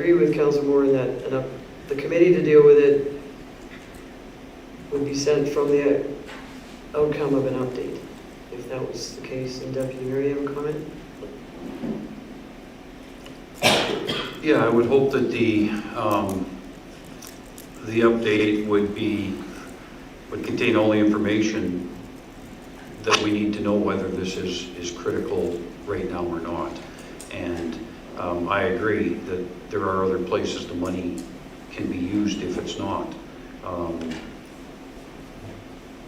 agree with Councillor Moore in that the committee to deal with it would be sent from the outcome of an update, if that was the case. And Deputy Mayor, you have a comment? Yeah, I would hope that the update would contain all the information that we need to know whether this is critical right now or not. And I agree that there are other places the money can be used if it's not.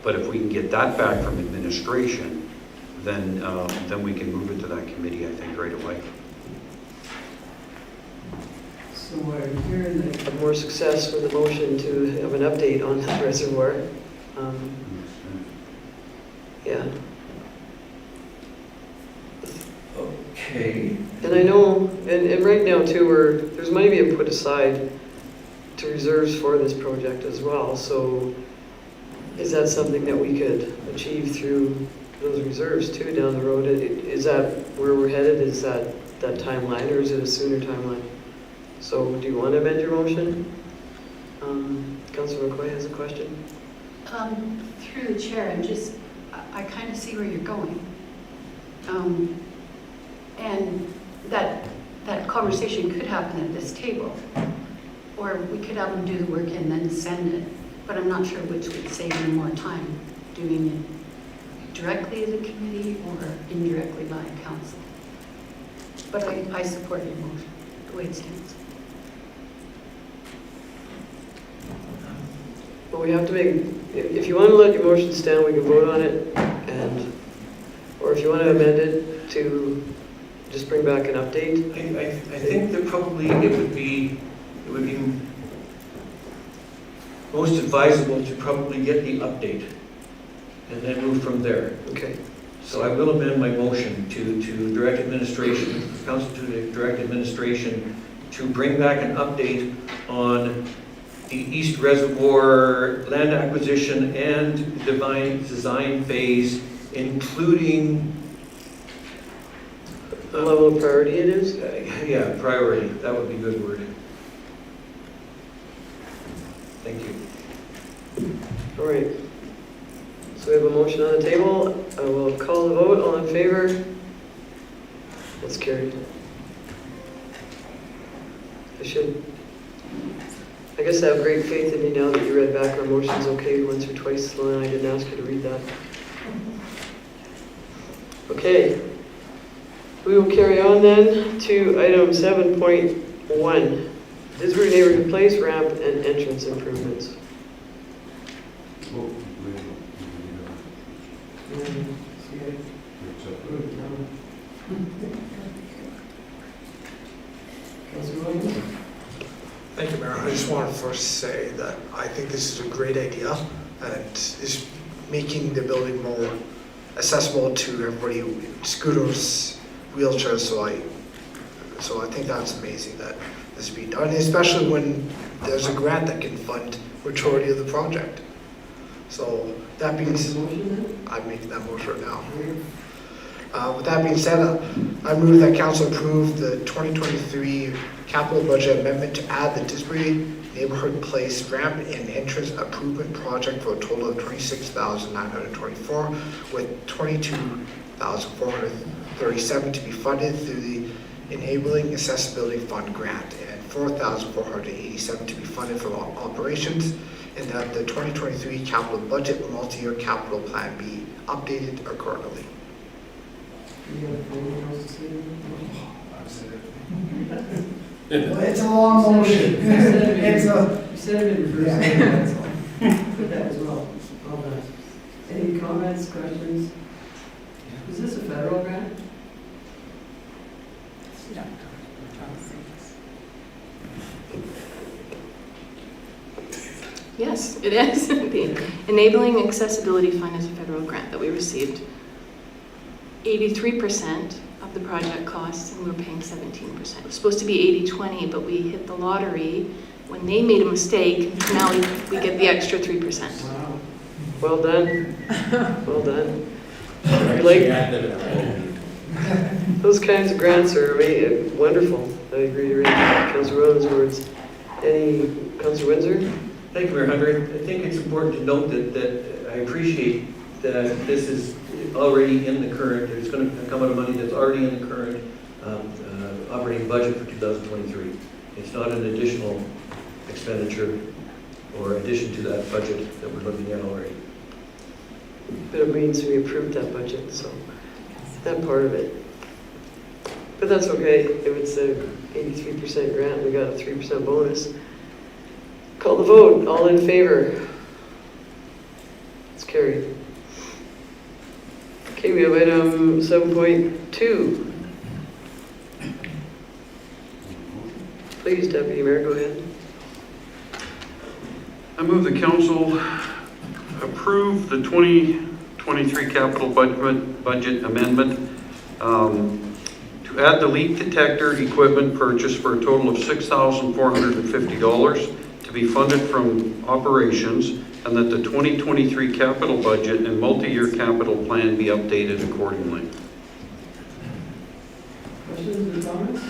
But if we can get that back from administration, then we can move it to that committee, I think, right away. So we're hearing that have more success with the motion to have an update on the reservoir. Yeah. Okay. And I know, and right now too, there's money being put aside to reserves for this project as well. So is that something that we could achieve through those reserves too down the road? Is that where we're headed? Is that timeline, or is it a sooner timeline? So do you want to amend your motion? Councillor McCoy has a question. Through the chair, I kind of see where you're going. And that conversation could happen at this table, or we could have them do the work and then send it. But I'm not sure which would save them more time, doing it directly as a committee or indirectly by council. But I support your motion, the way it stands. But we have to make, if you want to let your motion stand, we can vote on it, or if you want to amend it to just bring back an update. I think that probably it would be most advisable to probably get the update and then move from there. Okay. So I will amend my motion to direct administration, council to direct administration to bring back an update on the East Reservoir land acquisition and design phase, including The level of priority it is? yeah, priority. That would be a good word. Thank you. All right. So we have a motion on the table. I will call the vote. All in favor? That's carried. I guess I have great faith in you now that you read back our motions okay once or twice, and I didn't ask you to read that. Okay. We will carry on then to item 7.1, Disbury Neighborhood Place ramp and entrance improvements. Thank you, Mayor. I just want to first say that I think this is a great idea, and is making the building more accessible to everybody, scooters, wheelchairs. So I think that's amazing that this is being done, especially when there's a grant that can fund majority of the project. So that being said, I'm making that motion now. With that being said, I move that council approve the 2023 capital budget amendment to add the Disbury Neighborhood Place ramp and entrance improvement project for a total of $26,924, with $22,437 to be funded through the Enabling Accessibility Fund grant and $4,487 to be funded from operations, and that the 2023 capital budget multi-year capital plan be updated accordingly. Well, it's a long motion. It's a. You said it in reverse. Yeah. That's all. Put that as well. All done. Any comments, questions? Is this a federal grant? Yes, it is. The Enabling Accessibility Fund is a federal grant that we received. 83% of the project costs, and we're paying 17%. It was supposed to be 80-20, but we hit the lottery when they made a mistake. Now we get the extra 3%. Wow. Well done. Well done. I like those kinds of grants are wonderful. I agree to read Councillor Ron's words. Any, Councillor Windsor? Thank you, Mayor Hunter. I think it's important to note that I appreciate that this is already in the current, it's going to come out of money that's already in the current operating budget for 2023. It's not an additional expenditure or addition to that budget that we're looking at already. But it means we approved that budget, so that part of it. But that's okay, if it's a 83% grant, we got a 3% bonus. Call the vote, all in favor? It's carried. Okay, we have item 7.2. Please, Deputy Mayor, go ahead. I move the council approve the 2023 capital budget amendment to add the leak detector equipment purchase for a total of $6,450 to be funded from operations, and that the 2023 capital budget and multi-year capital plan be updated accordingly. Questions or comments?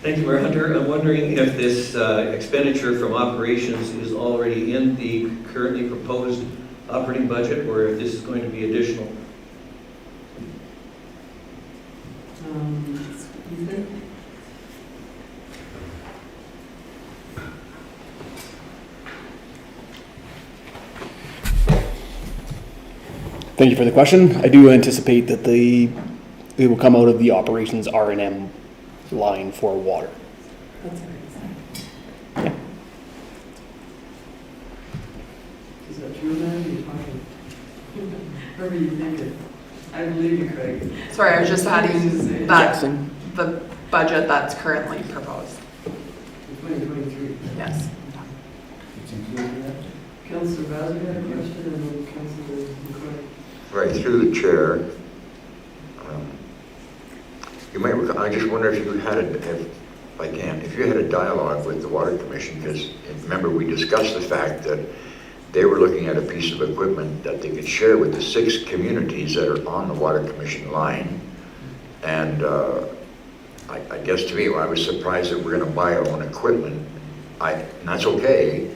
Thank you, Mayor Hunter. I'm wondering if this expenditure from operations is already in the currently proposed operating budget, or if this is going to be additional. Thank you for the question. I do anticipate that it will come out of the operations R&M line for water. That's nice. Yeah. Is that true, man? You're talking. Whatever you think it. I believe you, Craig. Sorry, I was just adding that, Jackson. the budget that's currently proposed. 2023. Yes. Councillor Bazey had a question, and then Councillor McCoy. Right, through the chair. You might, I just wonder if you had if you had a dialogue with the Water Commission, because remember we discussed the fact that they were looking at a piece of equipment that they could share with the 6 communities that are on the Water Commission line. And I guess to me, I was surprised that we're going to buy our own equipment. And that's okay,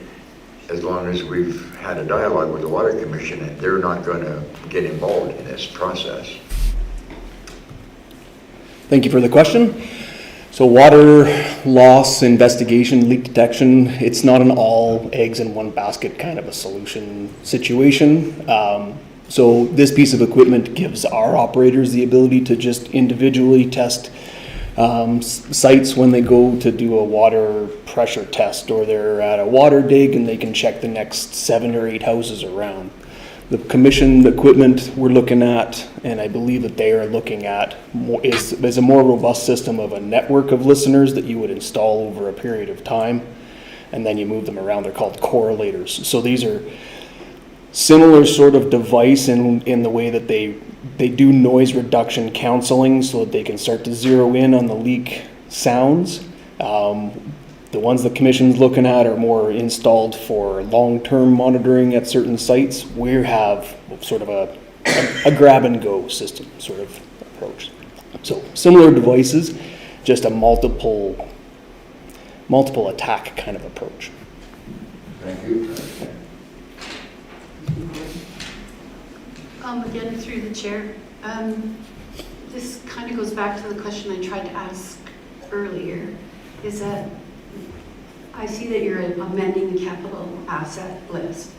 as long as we've had a dialogue with the Water Commission and they're not going to get involved in this process. Thank you for the question. So water loss investigation, leak detection, it's not an all eggs in one basket kind of a solution situation. So this piece of equipment gives our operators the ability to just individually test sites when they go to do a water pressure test, or they're at a water dig and they can check the next 7 or 8 houses around. The commissioned equipment we're looking at, and I believe that they are looking at, is a more robust system of a network of listeners that you would install over a period of time, and then you move them around. They're called correlators. So these are similar sort of device in the way that they do noise reduction counseling, so that they can start to zero in on the leak sounds. The ones the commission's looking at are more installed for long-term monitoring at certain sites. We have sort of a grab and go system sort of approach. So similar devices, just a multiple attack kind of approach. Thank you. Again, through the chair, this kind of goes back to the question I tried to ask earlier, is that I see that you're amending the capital asset list.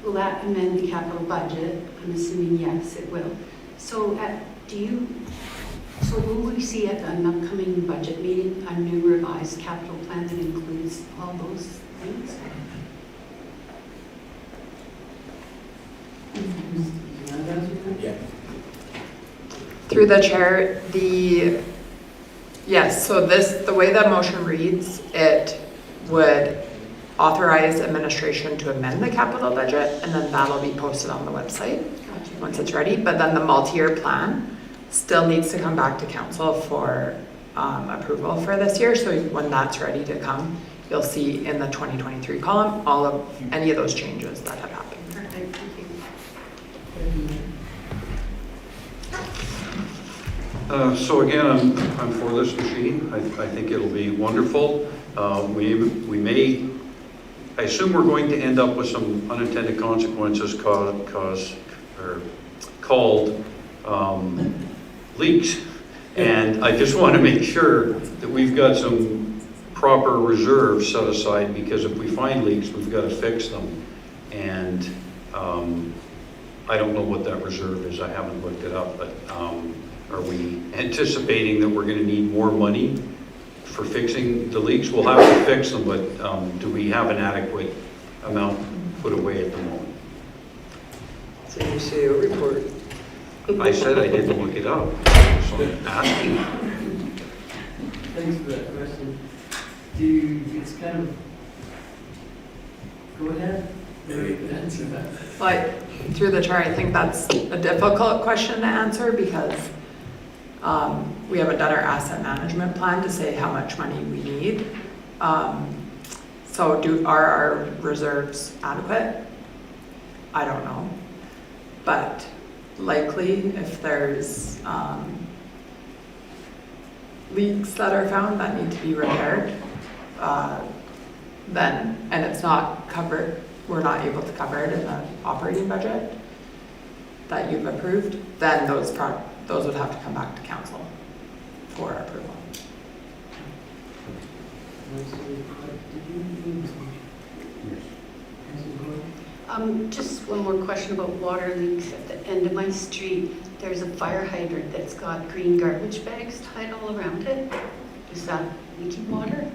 Will that amend the capital budget? I'm assuming yes, it will. So will we see at an upcoming budget meeting a new revised capital plan that includes all those things? Through the chair, yes, so the way that motion reads, it would authorize administration to amend the capital budget, and then that'll be posted on the website once it's ready. But then the multi-year plan still needs to come back to council for approval for this year. So when that's ready to come, you'll see in the 2023 column any of those changes that have happened. Perfect, thank you. So again, I'm for this machine. I think it'll be wonderful. We may, I assume we're going to end up with some unintended consequences called leaks. And I just want to make sure that we've got some proper reserves set aside, because if we find leaks, we've got to fix them. And I don't know what that reserve is. I haven't looked it up, but are we anticipating that we're going to need more money for fixing the leaks? We'll have to fix them, but do we have an adequate amount put away at the moment? It's an UCO report. I said I didn't look it up, so I'm asking. Thanks for that question. It's kind of, go ahead, maybe you can answer that. But through the chair, I think that's a difficult question to answer, because we haven't done our asset management plan to say how much money we need. So are our reserves adequate? I don't know. But likely, if there's leaks that are found that need to be repaired, then, and it's not covered, we're not able to cover it in the operating budget that you've approved, then those would have to come back to council for approval. Just one more question about water leaks. At the end of my street, there's a fire hydrant that's got green garbage bags tied all around it. Is that leaking water?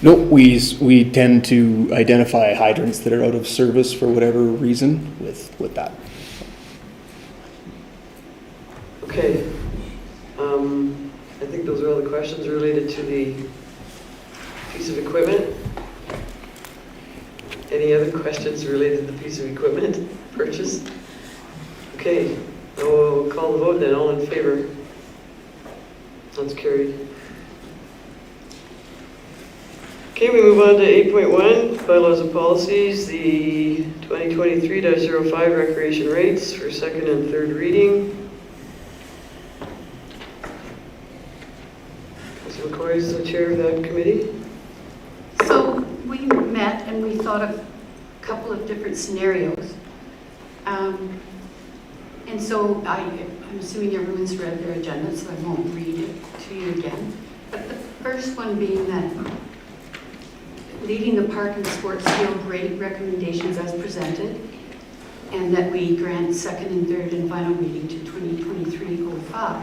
No, we tend to identify hydrants that are out of service for whatever reason with that. Okay. I think those are all the questions related to the piece of equipment. Any other questions related to the piece of equipment purchase? Okay, now we'll call the vote then. All in favor? That's carried. Okay, we move on to 8.1, bylaws and policies, the 2023-05 recreation rates for second and third reading. Councilor McCoy is the chair of that committee. So we met and we thought of a couple of different scenarios. And so I'm assuming everyone's read their agenda, so I won't read it to you again. But the first one being that leading the park and sports field rate recommendations as presented, and that we grant second and third and final reading to 2023-05,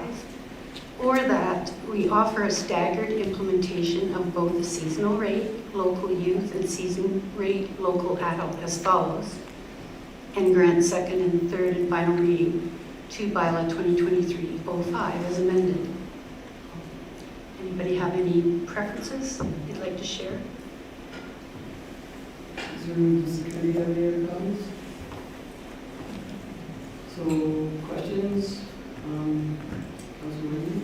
or that we offer a staggered implementation of both the seasonal rate, local youth, and season rate, local adult as follows, and grant second and third and final reading to bylaw 2023-05 as amended. Anybody have any preferences you'd like to share? Does the committee have any other comments? So, questions? Councilor Lee?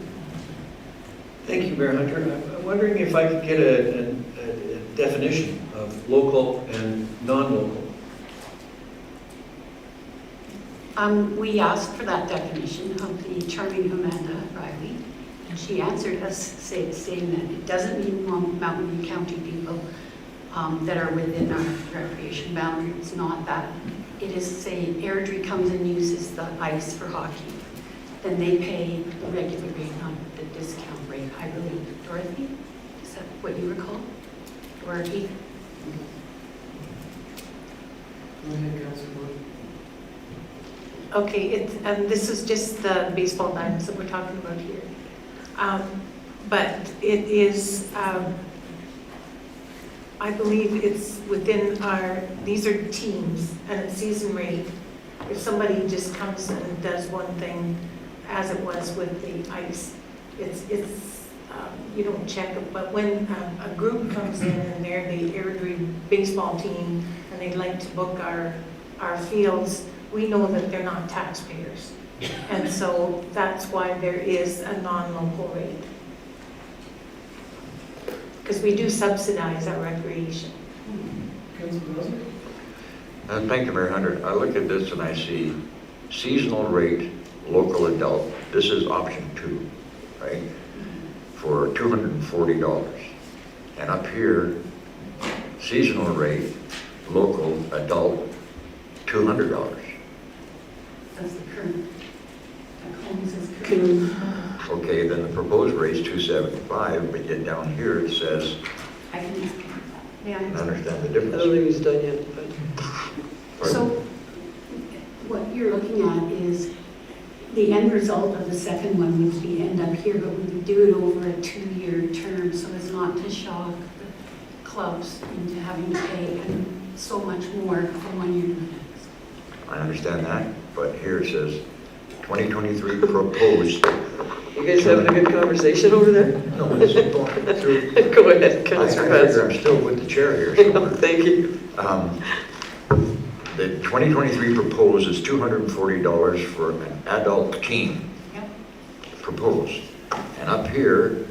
Thank you, Mayor Hunter. I'm wondering if I could get a definition of local and non-local. We asked for that definition of the charming Amanda Riley, and she answered us saying that it doesn't mean Mountain View County people that are within our recreation boundary. It's not that. It is saying Airdrie comes and uses the ice for hockey. Then they pay the regular rate, not the discount rate, I believe. Dorothy, is that what you recall? Dorothy? Go ahead, Councilor. Okay, this is just the baseball diamonds that we're talking about here. But it is, I believe it's within these are teams and it's season rate. If somebody just comes and does one thing, as it was with the ice, it's you don't check it, but when a group comes in and they're the Airdrie baseball team and they'd like to book our fields, we know that they're not taxpayers. And so that's why there is a non-local rate. Because we do subsidize our recreation. Councilor Rosner? Thank you, Mayor Hunter. I look at this and I see seasonal rate local adult, this is option 2, right? For $240. And up here, seasonal rate, local adult, $200. That's the current. That column says current. Okay, then the proposed rate's $275, but yet down here it says, I can ask him that. Yeah, I I understand. understand the I don't difference. think he's done yet, but So what you're looking at is the end result of the second one would be end up here, but we would do it over a 2-year term so as not to shock the clubs into having to pay and so much more from 1 year to the next. I understand that, but here it says 2023 proposed. you guys having a good conversation over there? No, this is going through. Go ahead, I Councillor figure Bass. I'm still with the chair here. So, Thank you. the 2023 proposed is $240 for an adult team. Yep. Proposed. And up here,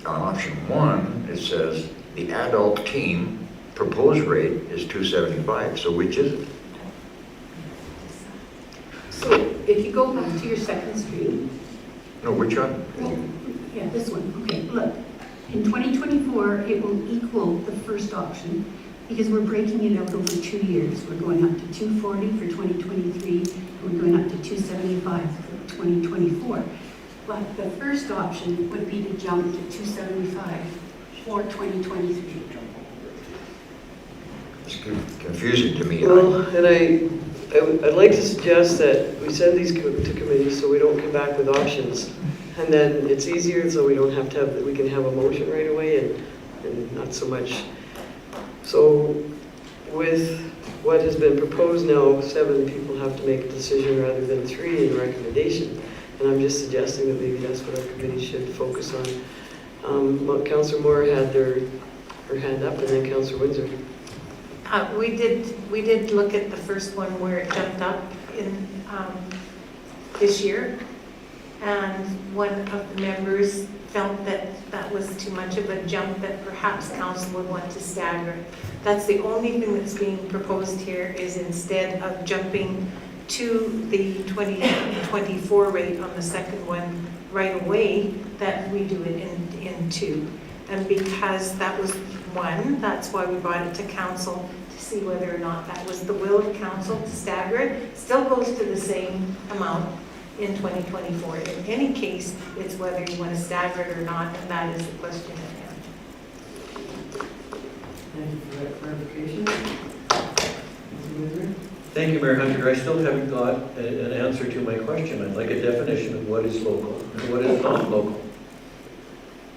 on option 1, it says the adult team proposed rate is $275. So which is it? So if you go back to your second screen, No, which one? yeah, this one, okay, look. In 2024, it will equal the first option because we're breaking it out over 2 years. We're going up to 240 for 2023, and we're going up to 275 for 2024. But the first option would be to jump to 275 for 2023. It's confusing to me. Well, and I'd like to suggest that we send these to committees so we don't come back with options. And then it's easier, so we don't have to have, we can have a motion right away and not so much. So with what has been proposed now, 7 people have to make a decision rather than 3 in recommendation. And I'm just suggesting that maybe that's what our committee should focus on. Councillor Moore had her hand up, and then Councillor Windsor. We did look at the first one where it jumped up in this year. And one of the members felt that that was too much of a jump, that perhaps council would want to stagger. That's the only thing that's being proposed here, is instead of jumping to the 2024 rate on the second one right away, that we do it in 2. And because that was 1, that's why we brought it to council to see whether or not that was the will of council to stagger it. Still goes to the same amount in 2024. In any case, it's whether you want to stagger it or not, and that is the question at hand. Thank you for that clarification. Thank you, Mayor Hunter. I still haven't got an answer to my question. I'd like a definition of what is local and what is non-local.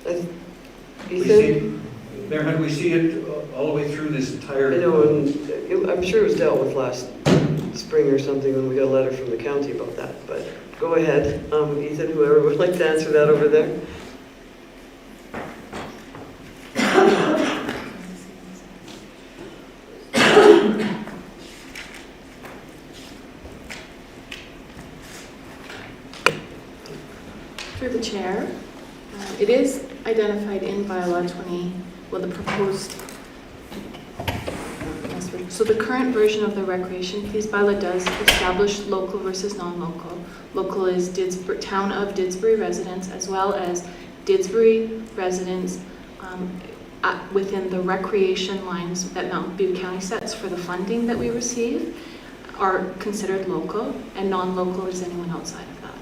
We Ethan? see, Mayor Hunter, we see it all the way through this entire. I know, and I'm sure it was dealt with last spring or something when we got a letter from the county about that, but go ahead. Ethan, whoever would like to answer that over there. Through the chair, it is identified in bylaw 20, well, the proposed, so the current version of the recreation fees bylaw does establish local versus non-local. Local is town of Didsbury residents, as well as Didsbury residents within the recreation lines that Mountain View County sets for the funding that we receive are considered local, and non-local is anyone outside of that.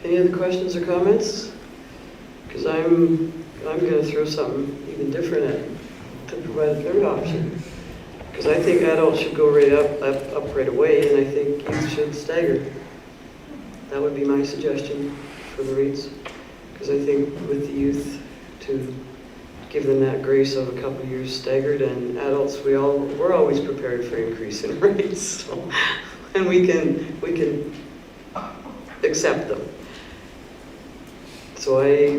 Any other questions or comments? Because I'm going to throw something even different at to provide a third option. Because I think adults should go right up right away, and I think youth should stagger. That would be my suggestion for the rates. Because I think with the youth, to give them that grace of a couple of years staggered, and adults, we're always prepared for increase in rates, so, and we can accept them. So I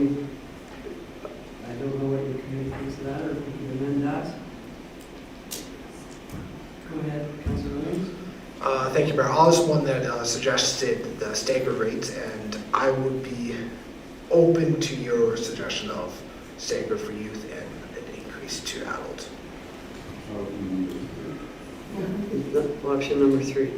don't know what your committee thinks of that, or if we can amend that. Go ahead, Councilor Williams. Thank you, Mayor. I was one that suggested the stagger rates, and I would be open to your suggestion of stagger for youth and an increase to adult. Option number 3.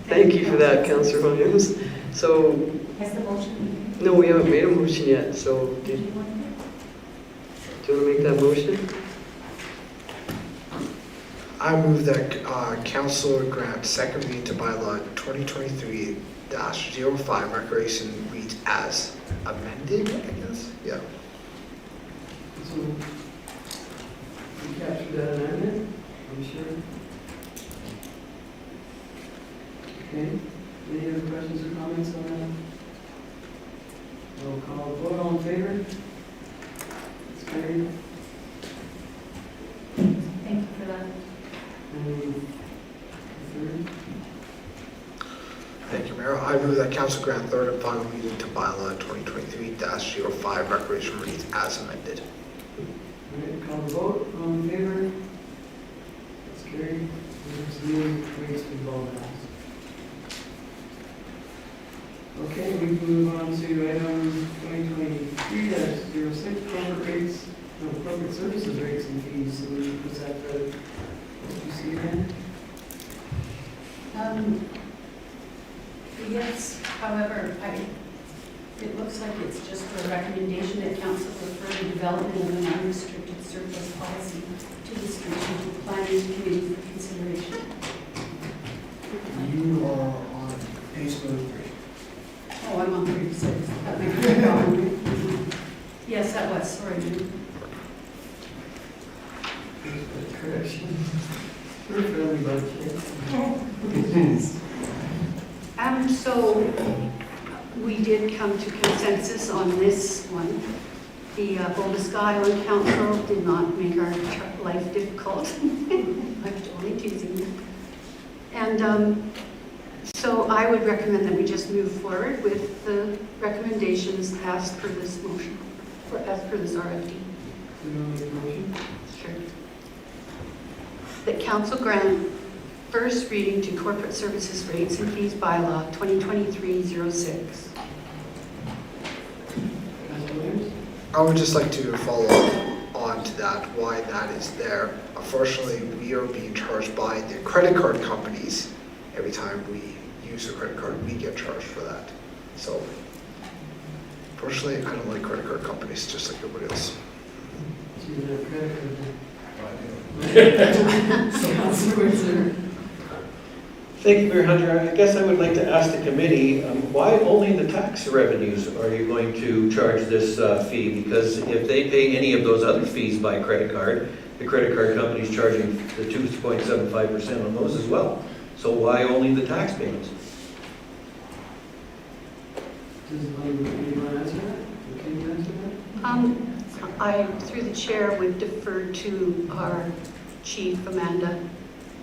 Thank you for that, Councillor Williams. So, Has the motion? no, we haven't made a motion yet, so do you want to make that motion? I move that Councillor Grant second reading to bylaw 2023-05 recreation reads as amended, I guess? Yeah. So, you captured that amendment, I'm sure. Okay, any other questions or comments on that? Roll call vote, all in favor? It's carried. Thank you for that. Third. Thank you, Mayor. I move that Council grant third and final reading to bylaw 2023-05 recreation reads as amended. All right, call the vote, all in favor? It's carried. There's new rates to involve that. Okay, we move on to item 2023-06, corporate services rates and fees. So was that the, what you see again? Yes, however, it looks like it's just a recommendation that council refer the development of an unrestricted surplus policy to the strategic planning committee for consideration. You are on page 33. Oh, I'm on 36. That might be a problem. Yes, that was, sorry, Jim. Correction. We're fairly budget. So we did come to consensus on this one. The Boldest Island Council did not make our life difficult. I'm totally teasing you. And so I would recommend that we just move forward with the recommendations as per this motion, or as per this RFD. We don't make a motion? Sure. That council grant first reading to corporate services rates and fees bylaw 2023-06. Councilor Williams? I would just like to follow up on to that, why that is there. Unfortunately, we are being charged by the credit card companies. Every time we use a credit card, we get charged for that. So, personally, I don't like credit card companies, just like everybody else. Do you have credit card? Councilor Windsor? Thank you, Mayor Hunter. I guess I would like to ask the committee, why only the tax revenues are you going to charge this fee? Because if they pay any of those other fees by credit card, the credit card company's charging the 2.75% on those as well. So why only the tax payments? Does anyone answer that? Can you answer that? I, through the chair, would defer to our chief, Amanda,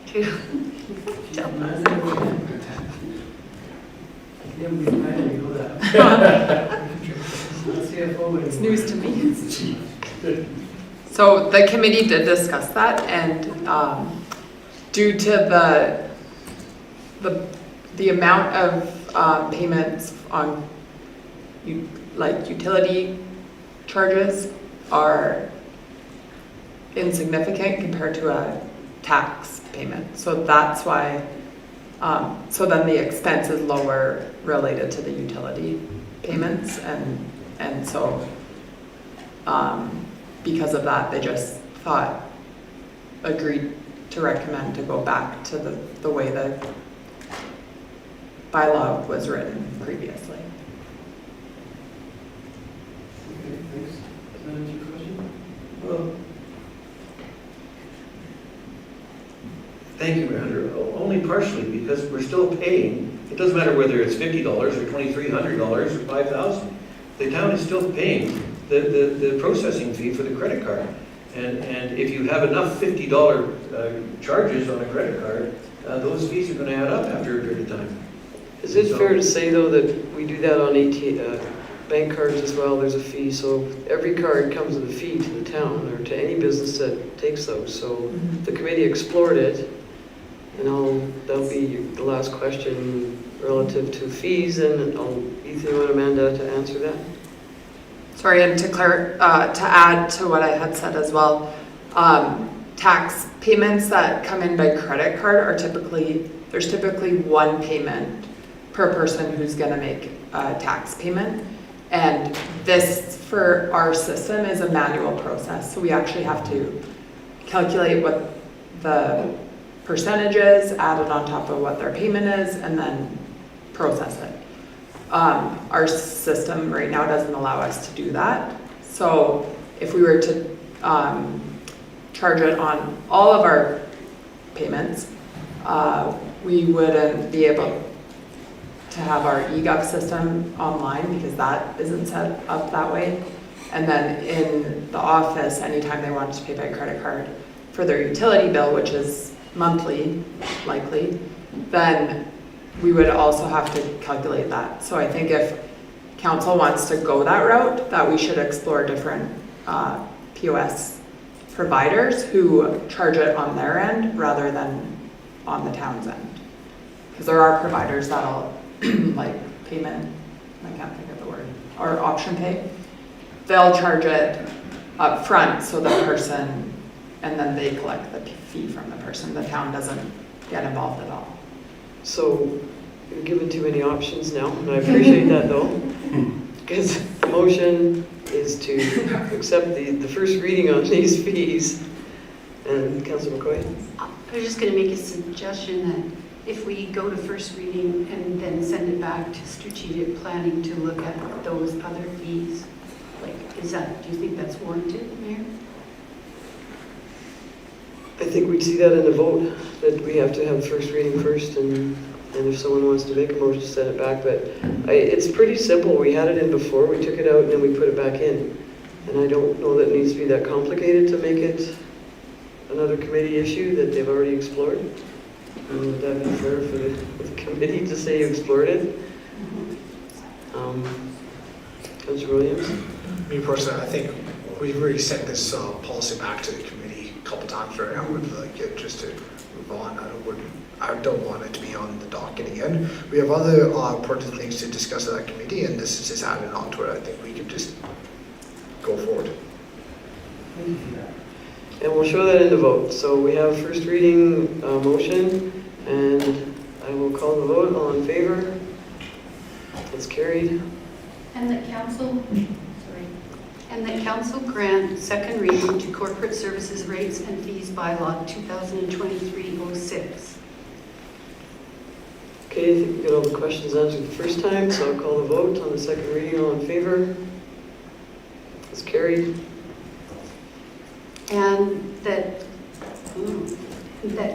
to tell us. Yeah, we finally know that. CFO. It's news to me. So the committee did discuss that, and due to the amount of payments on like utility charges are insignificant compared to a tax payment. So that's why, so then the expense is lower related to the utility payments, and so because of that, they just agreed to recommend to go back to the way the bylaw was written previously. Okay, thanks. Does that answer your question? Well, Thank you, Mayor Hunter. Only partially, because we're still paying. It doesn't matter whether it's $50 or $2,300 or $5,000. The town is still paying the processing fee for the credit card. And if you have enough $50 charges on a credit card, those fees are going to add up after a period of time. is it fair to say, though, that we do that on bank cards as well? There's a fee, so every card comes with a fee to the town or to any business that takes those. So the committee explored it, and that'll be the last question relative to fees, and Ethan, you want Amanda to answer that? Sorry, and to add to what I had said as well, tax payments that come in by credit card are there's typically one payment per person who's gonna make a tax payment. And this, for our system, is a manual process. So we actually have to calculate what the percentage is, add it on top of what their payment is, and then process it. Our system right now doesn't allow us to do that. So if we were to charge it on all of our payments, we wouldn't be able to have our eGov system online because that isn't set up that way. And then in the office, anytime they wanted to pay by credit card for their utility bill, which is monthly, likely, then we would also have to calculate that. So I think if council wants to go that route, that we should explore different POS providers who charge it on their end rather than on the town's end. Because there are providers that'll, like payment, I can't think of the word, or option pay, they'll charge it up front so the person, and then they collect the fee from the person. The town doesn't get involved at all. So you're given too many options now, and I appreciate that though. Because the motion is to accept the first reading on these fees. And Councilor McCoy? I was just going to make a suggestion that if we go to first reading and then send it back to strategic planning to look at those other fees, like, do you think that's warranted, Mayor? I think we'd see that in the vote, that we have to have first reading first, and if someone wants to make a motion to send it back, but it's pretty simple. We had it in before, we took it out, and then we put it back in. And I don't know that it needs to be that complicated to make it another committee issue that they've already explored. Would that be fair for the committee to say you explored it? Councilor Williams? Me personally, I think we've already sent this policy back to the committee a couple times right now. Would like it just to move on. I don't want it to be on the docket again. We have other important things to discuss at that committee, and this is just added on to it. I think we could just go forward. And we'll show that in the vote. So we have first reading motion, and I will call the vote. All in favor? It's carried. And that council grant second reading to corporate services rates and fees bylaw 2023-06. Okay, I think we got all the questions answered the first time, so I'll call the vote on the second reading. All in favor? It's carried. And that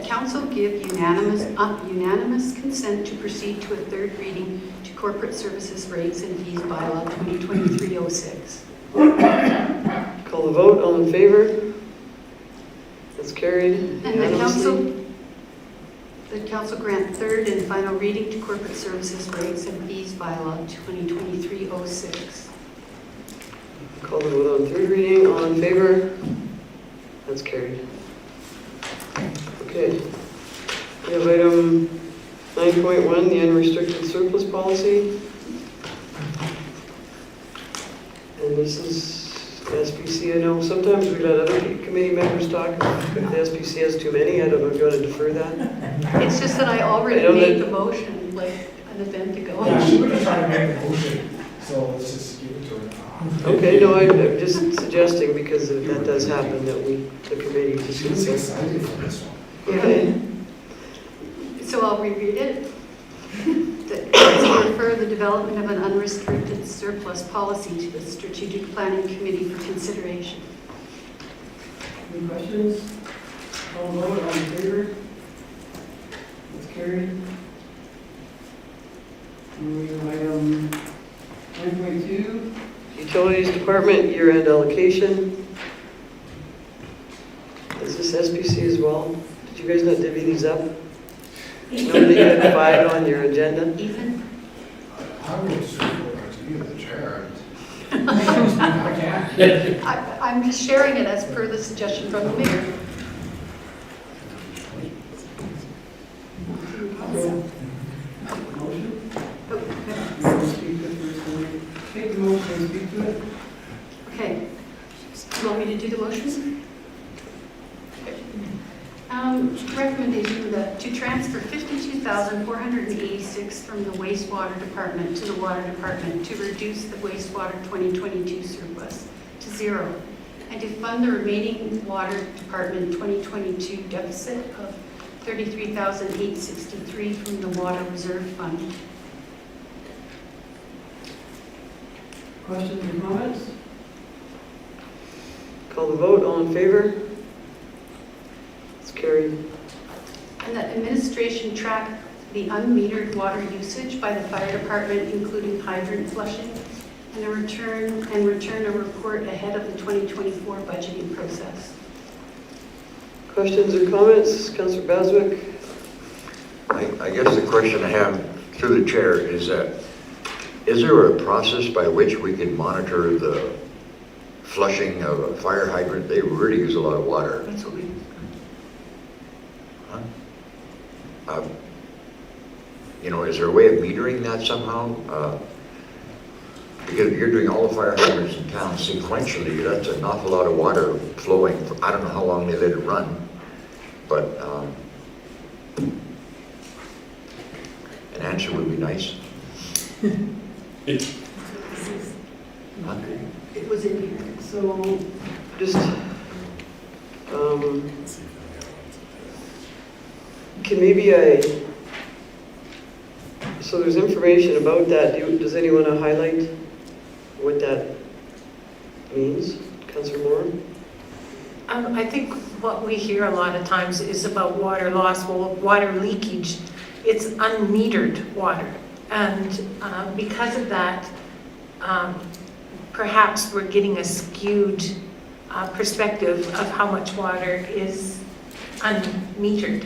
council give unanimous consent to proceed to a third reading to corporate services rates and fees bylaw 2023-06. Call the vote. All in favor? That's carried. And the council grant third and final reading to corporate services rates and fees bylaw 2023-06. Call the vote on third reading. All in favor? That's carried. Okay. We have item 9.1, the unrestricted surplus policy. And this is SPC. I know sometimes we let other committee members talk. If the SPC has too many, I don't know if you want to defer that. It's just that I already made the motion like an event ago. Yeah, she was just trying to make the motion, so let's just give it to her now. Okay, no, I'm just suggesting because that does happen that the committee just She was excited for this one. Okay. So I'll reread it. That council refer the development of an unrestricted surplus policy to the Strategic Planning Committee for consideration. Any questions? Call the vote. All in favor? That's carried. And we have item 9.2, Utilities Department year-end allocation. Is this SPC as well? Did you guys not divvy these up? Nobody had 5 on your agenda? Ethan? I would support her to be the chair. I can't. I'm just sharing it as per the suggestion from the mayor. Motion? Take the motion and speak to it. Okay. You want me to do the motion? recommendation to transfer $52,486 from the wastewater department to the water department to reduce the wastewater 2022 surplus to zero, and to fund the remaining water department 2022 deficit of $33,863 from the water reserve fund. Questions or comments? Call the vote, all in favor? It's carried. And that administration track the unmetered water usage by the fire department, including hydrant flushing, and return a report ahead of the 2024 budgeting process. Questions or comments? Councillor Baswick? I guess the question I have through the chair is that, is there a process by which we can monitor the flushing of a fire hydrant? They really use a lot of water. That's what we. Is there a way of metering that somehow? Because if you're doing all the fire hydrants in town sequentially, that's an awful lot of water flowing. I don't know how long they let it run, but an answer would be nice. It was in here. So, just, can maybe so there's information about that. Does anyone want to highlight what that means? Councillor Moore? I think what we hear a lot of times is about water loss, water leakage. It's unmetered water. And because of that, perhaps we're getting a skewed perspective of how much water is unmetered.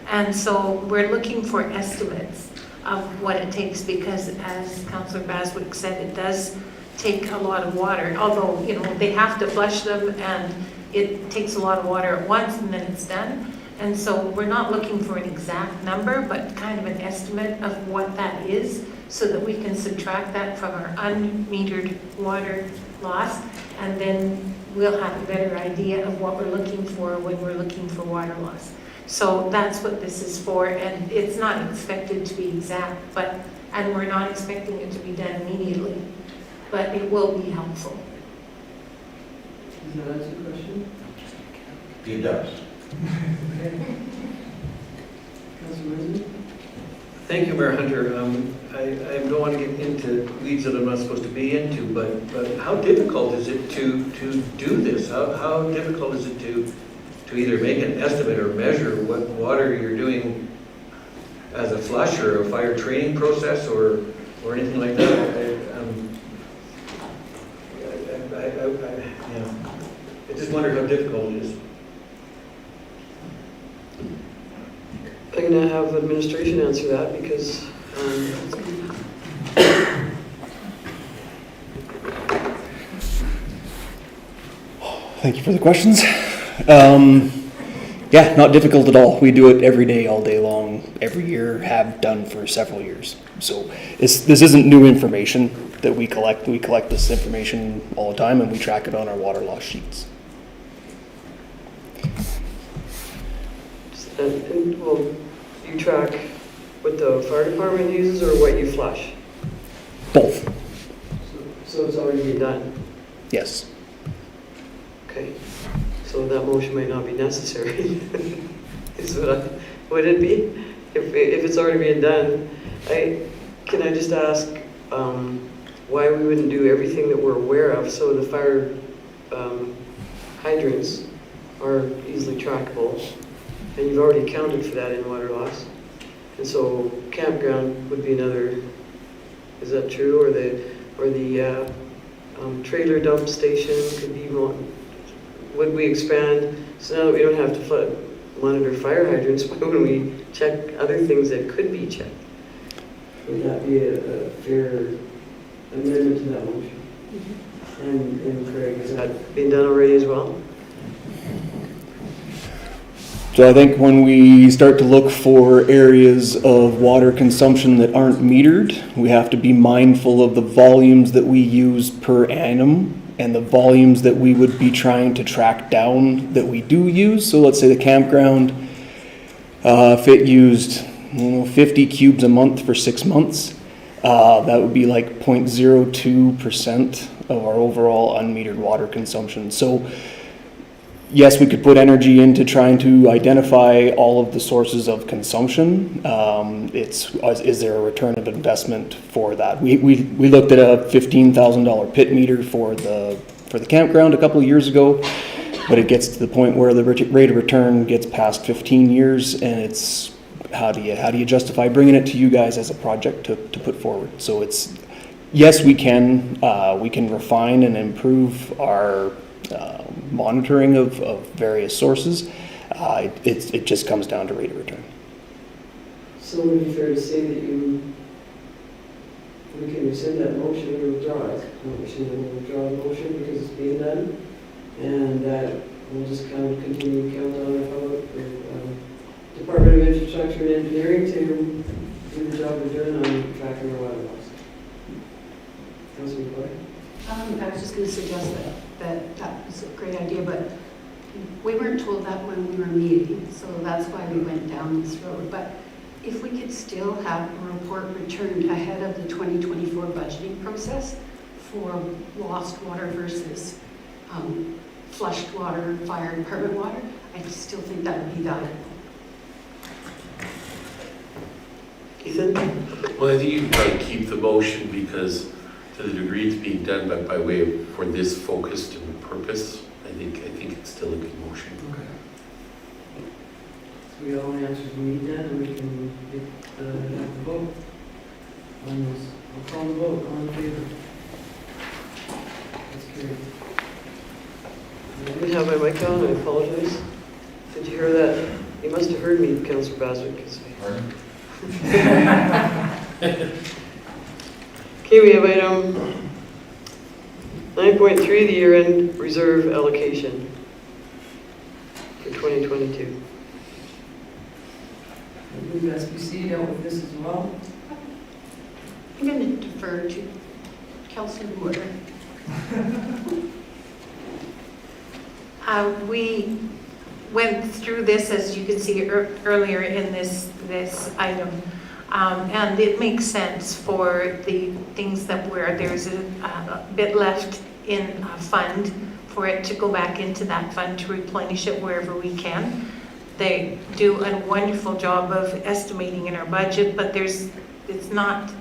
And so we're looking for estimates of what it takes, because as Councillor Baswick said, it does take a lot of water. Although, they have to flush them and it takes a lot of water at once and then it's done. And so we're not looking for an exact number, but kind of an estimate of what that is, so that we can subtract that from our unmetered water loss, and then we'll have a better idea of what we're looking for when we're looking for water loss. So that's what this is for, and it's not expected to be exact, and we're not expecting it to be done immediately, but it will be helpful. Does that answer the question? It does. Okay. Councillor Rizzi? Thank you, Mayor Hunter. I don't want to get into weeds that I'm not supposed to be into, but how difficult is it to do this? How difficult is it to either make an estimate or measure what water you're doing as a flush or a fire training process or anything like that? I just wonder how difficult it is. I'm going to have administration answer that, because Thank you for the questions. Yeah, not difficult at all. We do it every day, all day long, every year, have done for several years. So this isn't new information that we collect. We collect this information all the time and we track it on our water loss sheets. well, you track what the fire department uses or what you flush? Both, So it's already been done? yes. Okay, so that motion might not be necessary, would it be? If it's already being done, can I just ask why we wouldn't do everything that we're aware of, so the fire hydrants are easily trackable, and you've already accounted for that in water loss, and so campground would be another, is that true? Or the trailer dump station could be one. Would we expand, so now that we don't have to monitor fire hydrants, why wouldn't we check other things that could be checked? Would that be a fair amendment to that motion? And Craig, is that being done already as well? So I think when we start to look for areas of water consumption that aren't metered, we have to be mindful of the volumes that we use per annum and the volumes that we would be trying to track down that we do use. So let's say the campground, If it used, 50 cubes a month for 6 months, that would be like 0.02% of our overall unmetered water consumption. So yes, we could put energy into trying to identify all of the sources of consumption. Is there a return of investment for that? We looked at a $15,000 pit meter for the campground a couple of years ago, but it gets to the point where the rate of return gets past 15 years, and it's how do you justify bringing it to you guys as a project to put forward? So it's, yes, we can refine and improve our monitoring of various sources. It just comes down to rate of return. So would it be fair to say that we can rescind that motion or withdraw it? Not rescind it, we'll withdraw the motion because it's being done, and that we'll just kind of continue to count on our Department of Infrastructure and Engineering to do the job they're doing on tracking our water loss. Councilor McCoy? I was just going to suggest that was a great idea, but we weren't told that when we were meeting, so that's why we went down this road. But if we could still have a report returned ahead of the 2024 budgeting process for lost water versus flushed water, fire department water, I still think that would be valuable. Ethan? Well, I think you can probably keep the motion because to the degree it's being done by way of for this focused and purpose, I think it's still a good motion. Okay. So we all answers we need then, and we can have the vote on this. I'll call the vote. All in favor? That's carried. I didn't have my mic on, I apologize. Did you hear that? You must have heard me, Councillor Baswick, because Okay, we have item 9.3, the year-end reserve allocation for 2022. I believe SBC dealt with this as well. I'm going to defer to Councillor Moore. We went through this, as you can see earlier in this item, and it makes sense for the things where there's a bit left in a fund for it to go back into that fund to replenish it wherever we can. They do a wonderful job of estimating in our budget, but it's not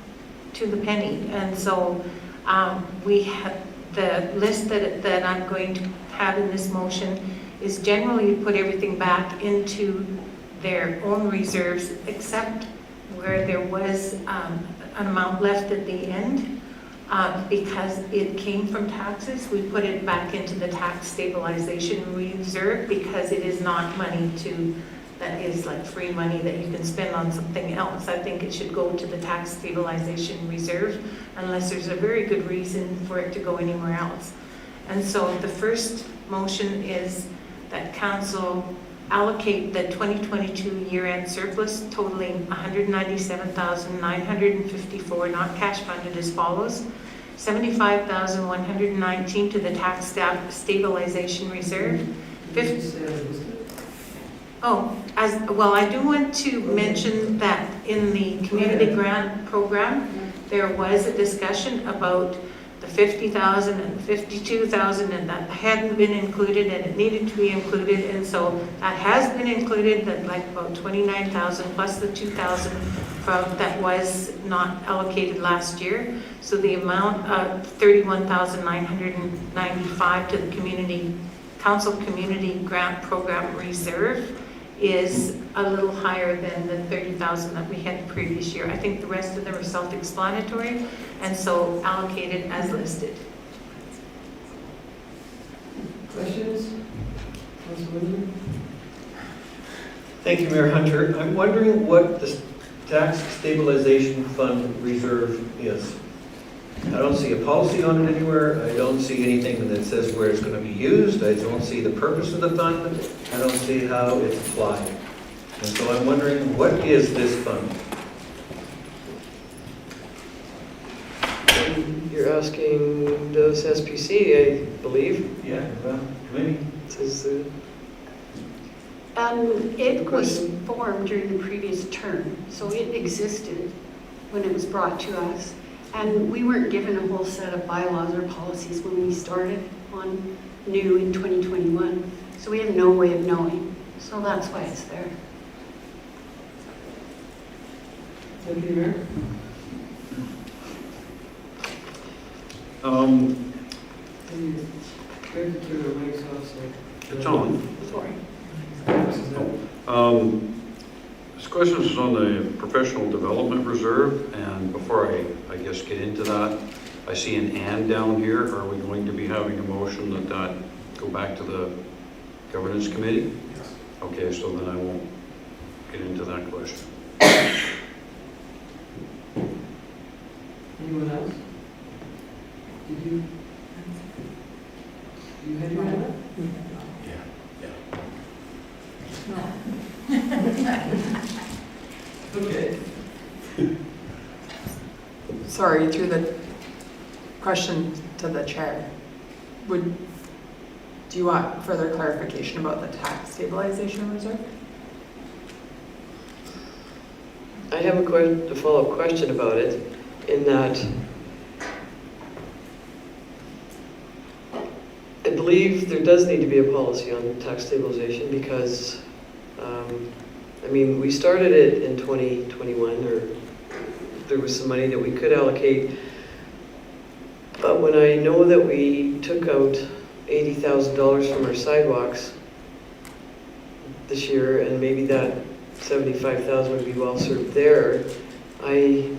to the penny, and so we have the list that I'm going to have in this motion is generally put everything back into their own reserves, except where there was an amount left at the end. Because it came from taxes, we put it back into the tax stabilization reserve because it is not money that is like free money that you can spend on something else. I think it should go to the tax stabilization reserve unless there's a very good reason for it to go anywhere else. And so the first motion is that council allocate the 2022 year-end surplus totaling $197,954 not cash funded as follows: $75,119 to the tax stabilization reserve. I do want to mention that in the community grant program, there was a discussion about the 50,000 and 52,000, and that hadn't been included, and it needed to be included, and so that has been included. That like about 29,000 plus the 2,000 that was not allocated last year. So the amount of 31,995 to the council community grant program reserve is a little higher than the 30,000 that we had the previous year. I think the rest of them are self-explanatory, and so allocated as listed. Questions? Councilor? Thank you, Mayor Hunter. I'm wondering what the tax stabilization fund reserve is. I don't see a policy on it anywhere. I don't see anything that says where it's going to be used. I don't see the purpose of the fund. I don't see how it's applied. And so I'm wondering, what is this fund? You're asking those SPC, I believe. Yeah, well, committee. It says It was formed during the previous term, so it existed when it was brought to us. And we weren't given a whole set of bylaws or policies when we started on new in 2021. So we have no way of knowing. So that's why it's there. Deputy Mayor? It's on. This question is on the professional development reserve, and before I guess get into that, I see an and down here. Are we going to be having a motion that go back to the governance committee? Yes. Okay, so then I won't get into that question. Anyone else? Did you? You had your hand up? Okay. Sorry, through the question to the chair, do you want further clarification about the tax stabilization reserve? I have a follow-up question about it, in that I believe there does need to be a policy on tax stabilization because, I mean, we started it in 2021, or there was some money that we could allocate. But when I know that we took out $80,000 from our sidewalks this year, and maybe that 75,000 would be well served there, I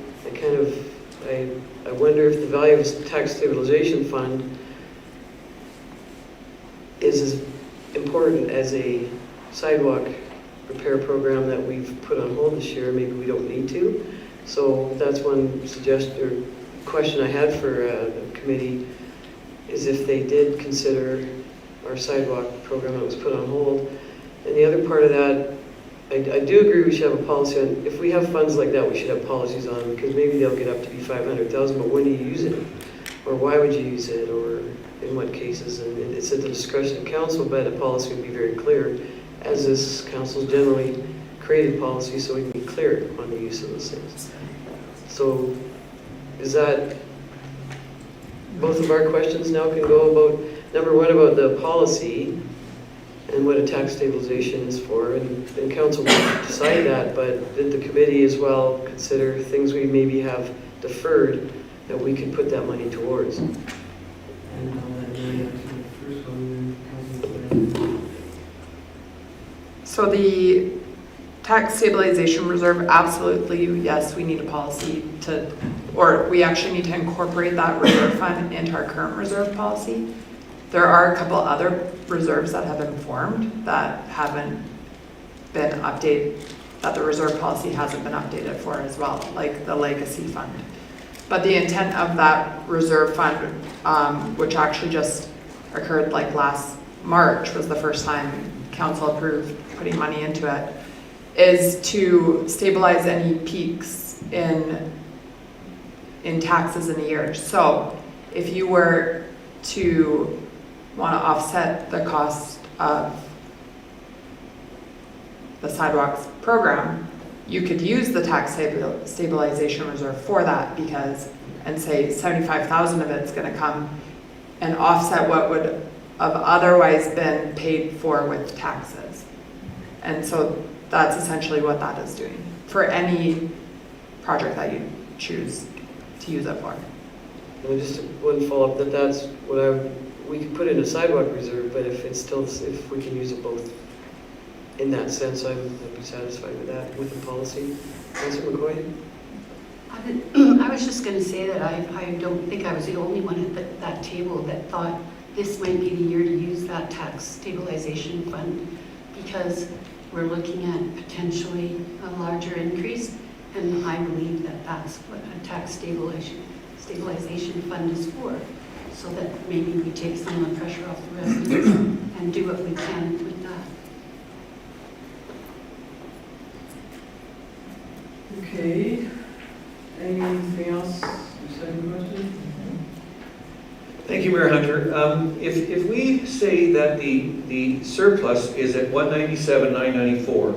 wonder if the value of the tax stabilization fund is as important as a sidewalk repair program that we've put on hold this year. Maybe we don't need to. So that's one suggestion or question I had for the committee, is if they did consider our sidewalk program that was put on hold. And the other part of that, I do agree we should have a policy on, if we have funds like that, we should have policies on, because maybe they'll get up to be 500,000, but when do you use it? Or why would you use it? Or in what cases? And it's at the discretion of council, but a policy would be very clear, as this council's generally created policy, so we can be clear on the use of those things. So is that, both of our questions now can go about, number one, about the policy and what a tax stabilization is for, and council will decide that, but did the committee as well consider things we maybe have deferred that we could put that money towards? And I'll let Mary answer the first one, Councilor. So the tax stabilization reserve, absolutely, yes, we need a policy to, or we actually need to incorporate that reserve fund into our current reserve policy. There are a couple other reserves that have been formed that haven't been updated, that the reserve policy hasn't been updated for as well, like the legacy fund. But the intent of that reserve fund, which actually just occurred like last March, was the first time council approved putting money into it, is to stabilize any peaks in taxes in a year. So if you were to want to offset the cost of the sidewalks program, you could use the tax stabilization reserve for that, because, and say 75,000 of it's going to come and offset what would have otherwise been paid for with taxes. And so that's essentially what that is doing for any project that you choose to use it for. And just one follow-up, that's what we could put in a sidewalk reserve, but if we can use it both in that sense, I'd be satisfied with that, with the policy. Councilor McCoy? I was just going to say that I don't think I was the only one at that table that thought this might be the year to use that tax stabilization fund, because we're looking at potentially a larger increase, and I believe that that's what a tax stabilization fund is for, so that maybe we take some of the pressure off the residents and do what we can with that. Okay. Anything else? Your second question? Thank you, Mayor Hunter. If we say that the surplus is at 197,994,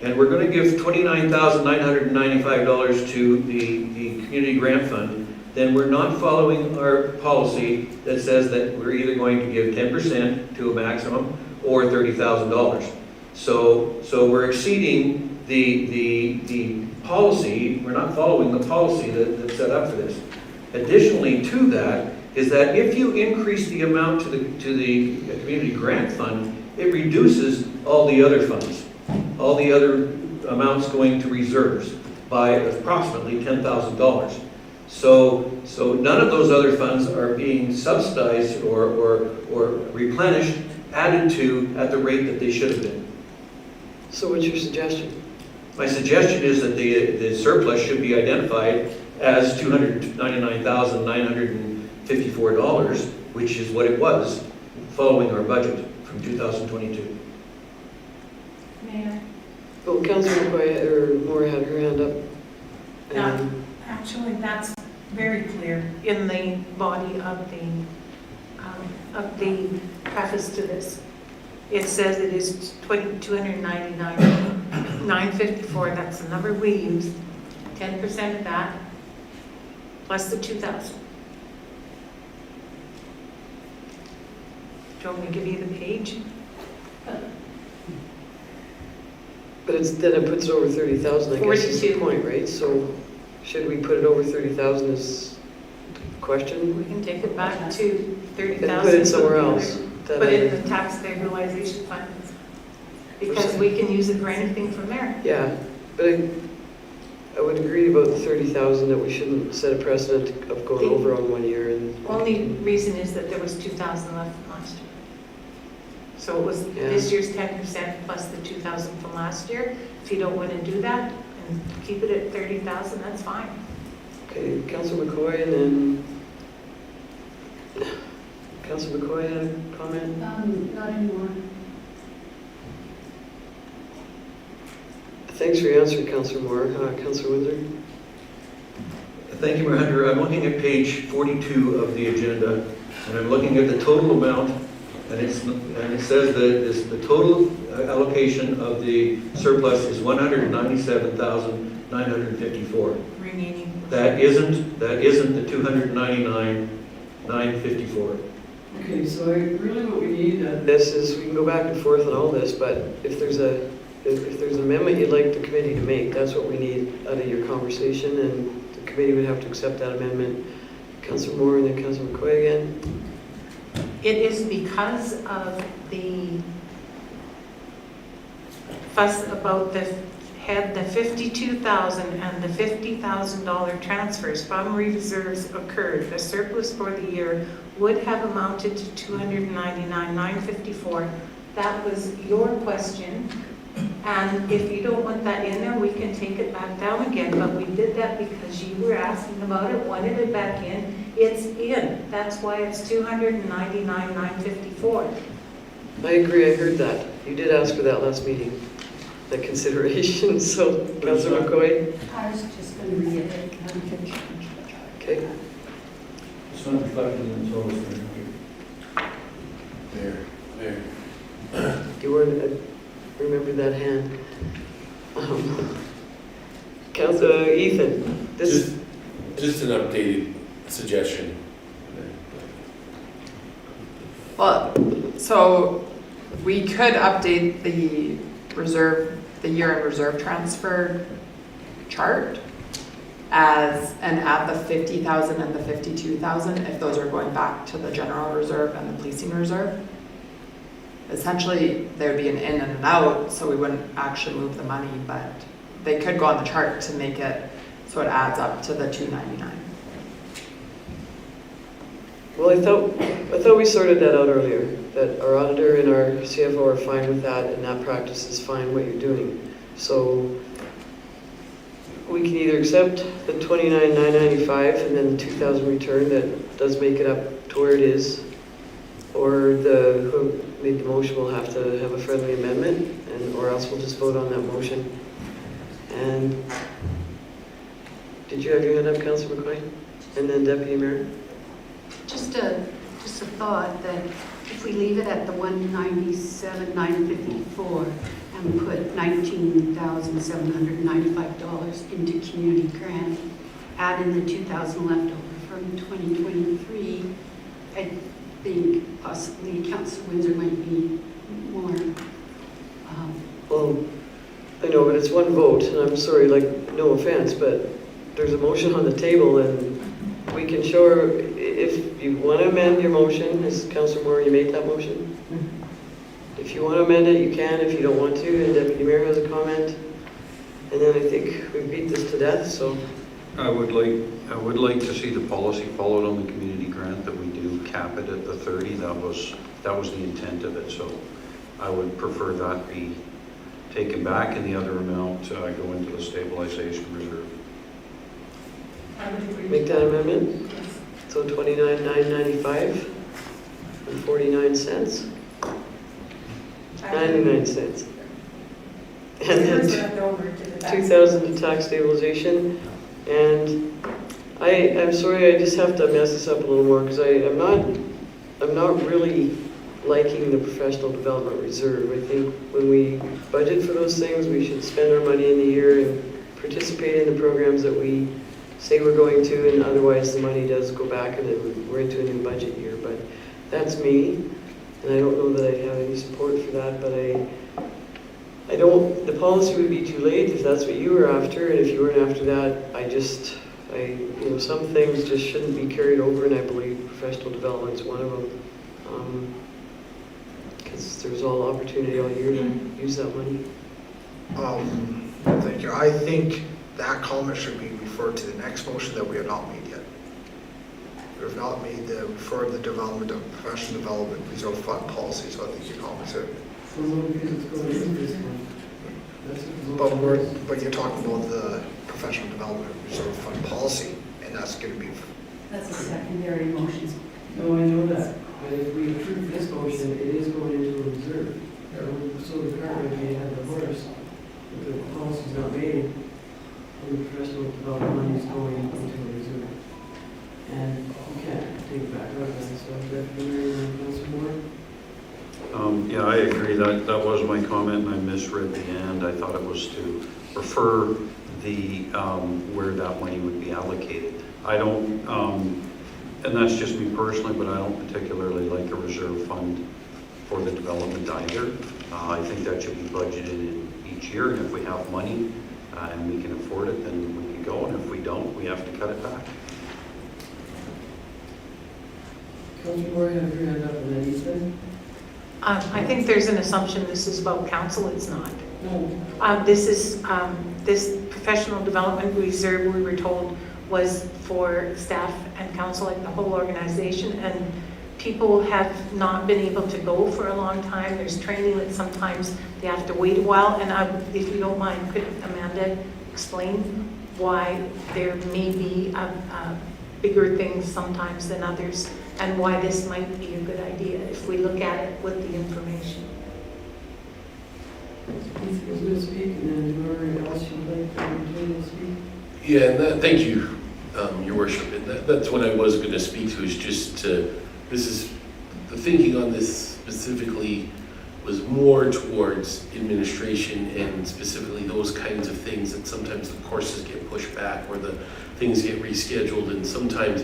and we're going to give $29,995 to the community grant fund, then we're not following our policy that says that we're either going to give 10% to a maximum or $30,000. So we're exceeding the policy, we're not following the policy that's set up for this. Additionally to that is that if you increase the amount to the community grant fund, it reduces all the other funds, all the other amounts going to reserves by approximately $10,000. So none of those other funds are being subsidized or replenished, added to at the rate that they should have been. So what's your suggestion? My suggestion is that the surplus should be identified as $299,954, which is what it was following our budget from 2022. Mayor? Well, Councillor Moore had her hand up. Yeah. Actually, that's very clear in the body of the preface to this. It says it is 299,954. That's the number we use. 10% of that plus the 2,000. Do you want me to give you the page? But then it puts it over 30,000, I guess is the 42. point, right? So should we put it over 30,000 is the question? We can take it back to 30,000. And put it somewhere else. Put it in the tax stabilization fund. Because we can use it for anything from there. Yeah, but I would agree about the 30,000 that we shouldn't set a precedent of going over on 1 year and. Only reason is that there was 2,000 left from last year. So it was this year's 10% plus the 2,000 from last year. If you don't want to do that and keep it at 30,000, that's fine. Okay, Councillor McCoy and then Councillor McCoy had a comment? Not anymore. Thanks for your answer, Councillor Moore. Councillor Windsor? Thank you, Mayor Hunter. I'm looking at page 42 of the agenda, and I'm looking at the total amount, and it says that the total allocation of the surplus is $197,954. Remaining. That isn't the $299,954. Okay, so really what we need this is, we can go back and forth on all this, but if there's an amendment you'd like the committee to make, that's what we need out of your conversation, and the committee would have to accept that amendment. Councillor Moore and then Councillor McCoy again. It is because of the fuss about the 52,000 and the $50,000 transfers from reserves occurred. The surplus for the year would have amounted to $299,954. That was your question. And if you don't want that in there, we can take it back down again. But we did that because you were asking about it, wanted it back in. It's in. That's why it's $299,954. I agree, I heard that. You did ask for that last meeting, that consideration, so Councillor McCoy? I was just going to read it. Okay. It's not reflected in the total. There. You weren't, remember that hand. Councillor Ethan, this. Just an updated suggestion. Well, so we could update the year in reserve transfer chart and add the 50,000 and the 52,000 if those are going back to the general reserve and the policing reserve. Essentially, there would be an in and an out, so we wouldn't actually move the money, but they could go on the chart to make it so it adds up to the 299. Well, I thought we sorted that out earlier, that our auditor and our CFO are fine with that, and that practice is fine what you're doing. So we can either accept the $29,995 and then the 2,000 return that does make it up to where it is, or who made the motion will have to have a friendly amendment, or else we'll just vote on that motion. And did you have your hand up, Councillor McCoy? And then Deputy Mayor? Just a thought that if we leave it at the 197,954 and put $19,795 into community grant, add in the 2,000 left over from 2023, I think possibly Councillor Windsor might be more. Well, I know, but it's one vote, and I'm sorry, like, no offense, but there's a motion on the table, and we can show her, if you want to amend your motion, as Councillor Moore, you made that motion? If you want to amend it, you can. If you don't want to, and Deputy Mayor has a comment, and then I think we beat this to death, so. I would like to see the policy followed on the community grant, that we do cap it at the 30. That was the intent of it, so I would prefer that be taken back and the other amount go into the stabilization reserve. Make that amendment? So 29,995 and 49 cents? 99 cents. And then 2,000 to tax stabilization. And I'm sorry, I just have to mess this up a little more, because I'm not really liking the professional development reserve. I think when we budget for those things, we should spend our money in the year and participate in the programs that we say we're going to, and otherwise the money does go back and then we're into a new budget year. But that's me, and I don't know that I have any support for that, but I don't, the policy would be too late if that's what you were after, and if you weren't after that, you know, some things just shouldn't be carried over, and I believe professional development is one of them. Because there's all opportunity all year to use that money. Thank you. I think that comment should be referred to the next motion that we have not made yet. We have not made the refer the development of professional development reserve fund policy, so I think your comments are. But you're talking about the professional development reserve fund policy, and that's going to be. That's a secondary motion. No, I know that, but if we approve this motion, it is going into a reserve. So the cart might be ahead of the horse. If the policy's not made, the professional development money is going into a reserve. And you can't take it back up, and so Deputy Mayor, Councillor Moore? Yeah, I agree. That was my comment, and I misread the end. I thought it was to refer the where that money would be allocated. I don't, and that's just me personally, but I don't particularly like a reserve fund for the development either. I think that should be budgeted in each year, and if we have money and we can afford it, then we can go, and if we don't, we have to cut it back. Councillor Moore, have your hand up, and then Ethan? I think there's an assumption this is about council, it's not. No. This is, this professional development reserve, we were told, was for staff and council, like the whole organization, and people have not been able to go for a long time. There's training that sometimes they have to wait a while, and if you don't mind, could Amanda explain why there may be bigger things sometimes than others, and why this might be a good idea if we look at it with the information. Ethan was going to speak, and then whoever else you'd like to continue to speak. Yeah, and thank you, Your Worship. And that's what I was going to speak to, is just to, this is, the thinking on this specifically was more towards administration and specifically those kinds of things that sometimes the courses get pushed back or the things get rescheduled, and sometimes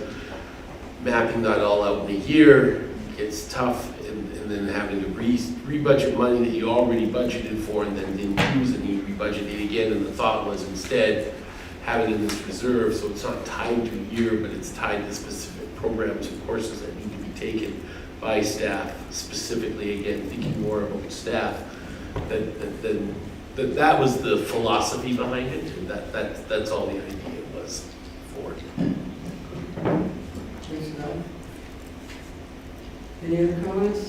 mapping that all out in a year gets tough, and then having to rebudget money that you already budgeted for and then didn't use, and you rebudget it again, and the thought was instead having it in this reserve, so it's not tied to a year, but it's tied to specific programs and courses that need to be taken by staff, specifically, again, thinking more about staff, that was the philosophy behind it, and that's all the idea was for it. Thanks, Scott. Any other comments?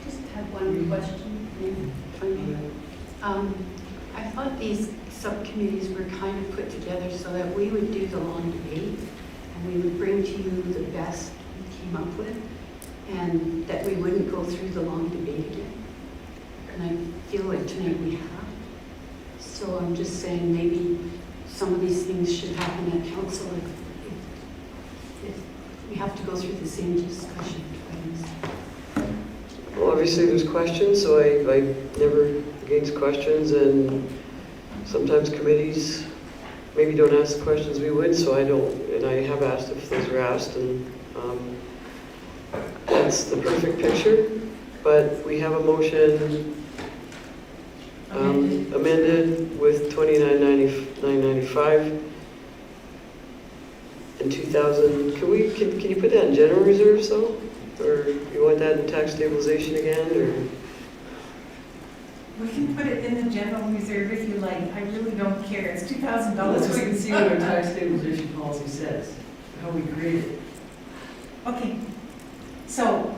Just have one question, if I may. I thought these subcommittees were kind of put together so that we would do the long debate and we would bring to you the best we came up with, and that we wouldn't go through the long debate again. And I feel like tonight we have. So I'm just saying maybe some of these things should happen at council if we have to go through the same discussion twice. Well, obviously there's questions, so I never against questions, and sometimes committees maybe don't ask the questions we would, so I don't, and I have asked if those were asked, and that's the perfect picture. But we have a motion amended with $29,995 and 2,000. Can you put that in general reserves though, or you want that in tax stabilization again, or? We can put it in the general reserve if you like. I really don't care. It's $2,000. Let's wait and see what our tax stabilization policy says, how we create it. Okay, so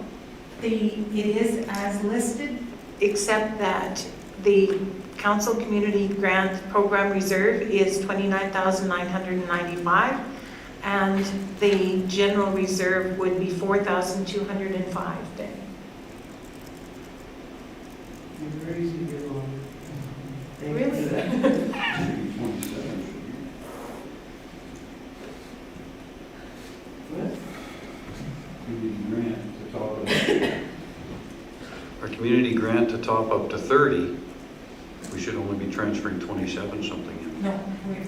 it is as listed, except that the council community grant program reserve is $29,995, and the general reserve would be $4,205 then. You're very easy to get along. Thank you Really? for that. What? Our community grant to top up to 30, we should only be transferring 27 something in, No, we're not.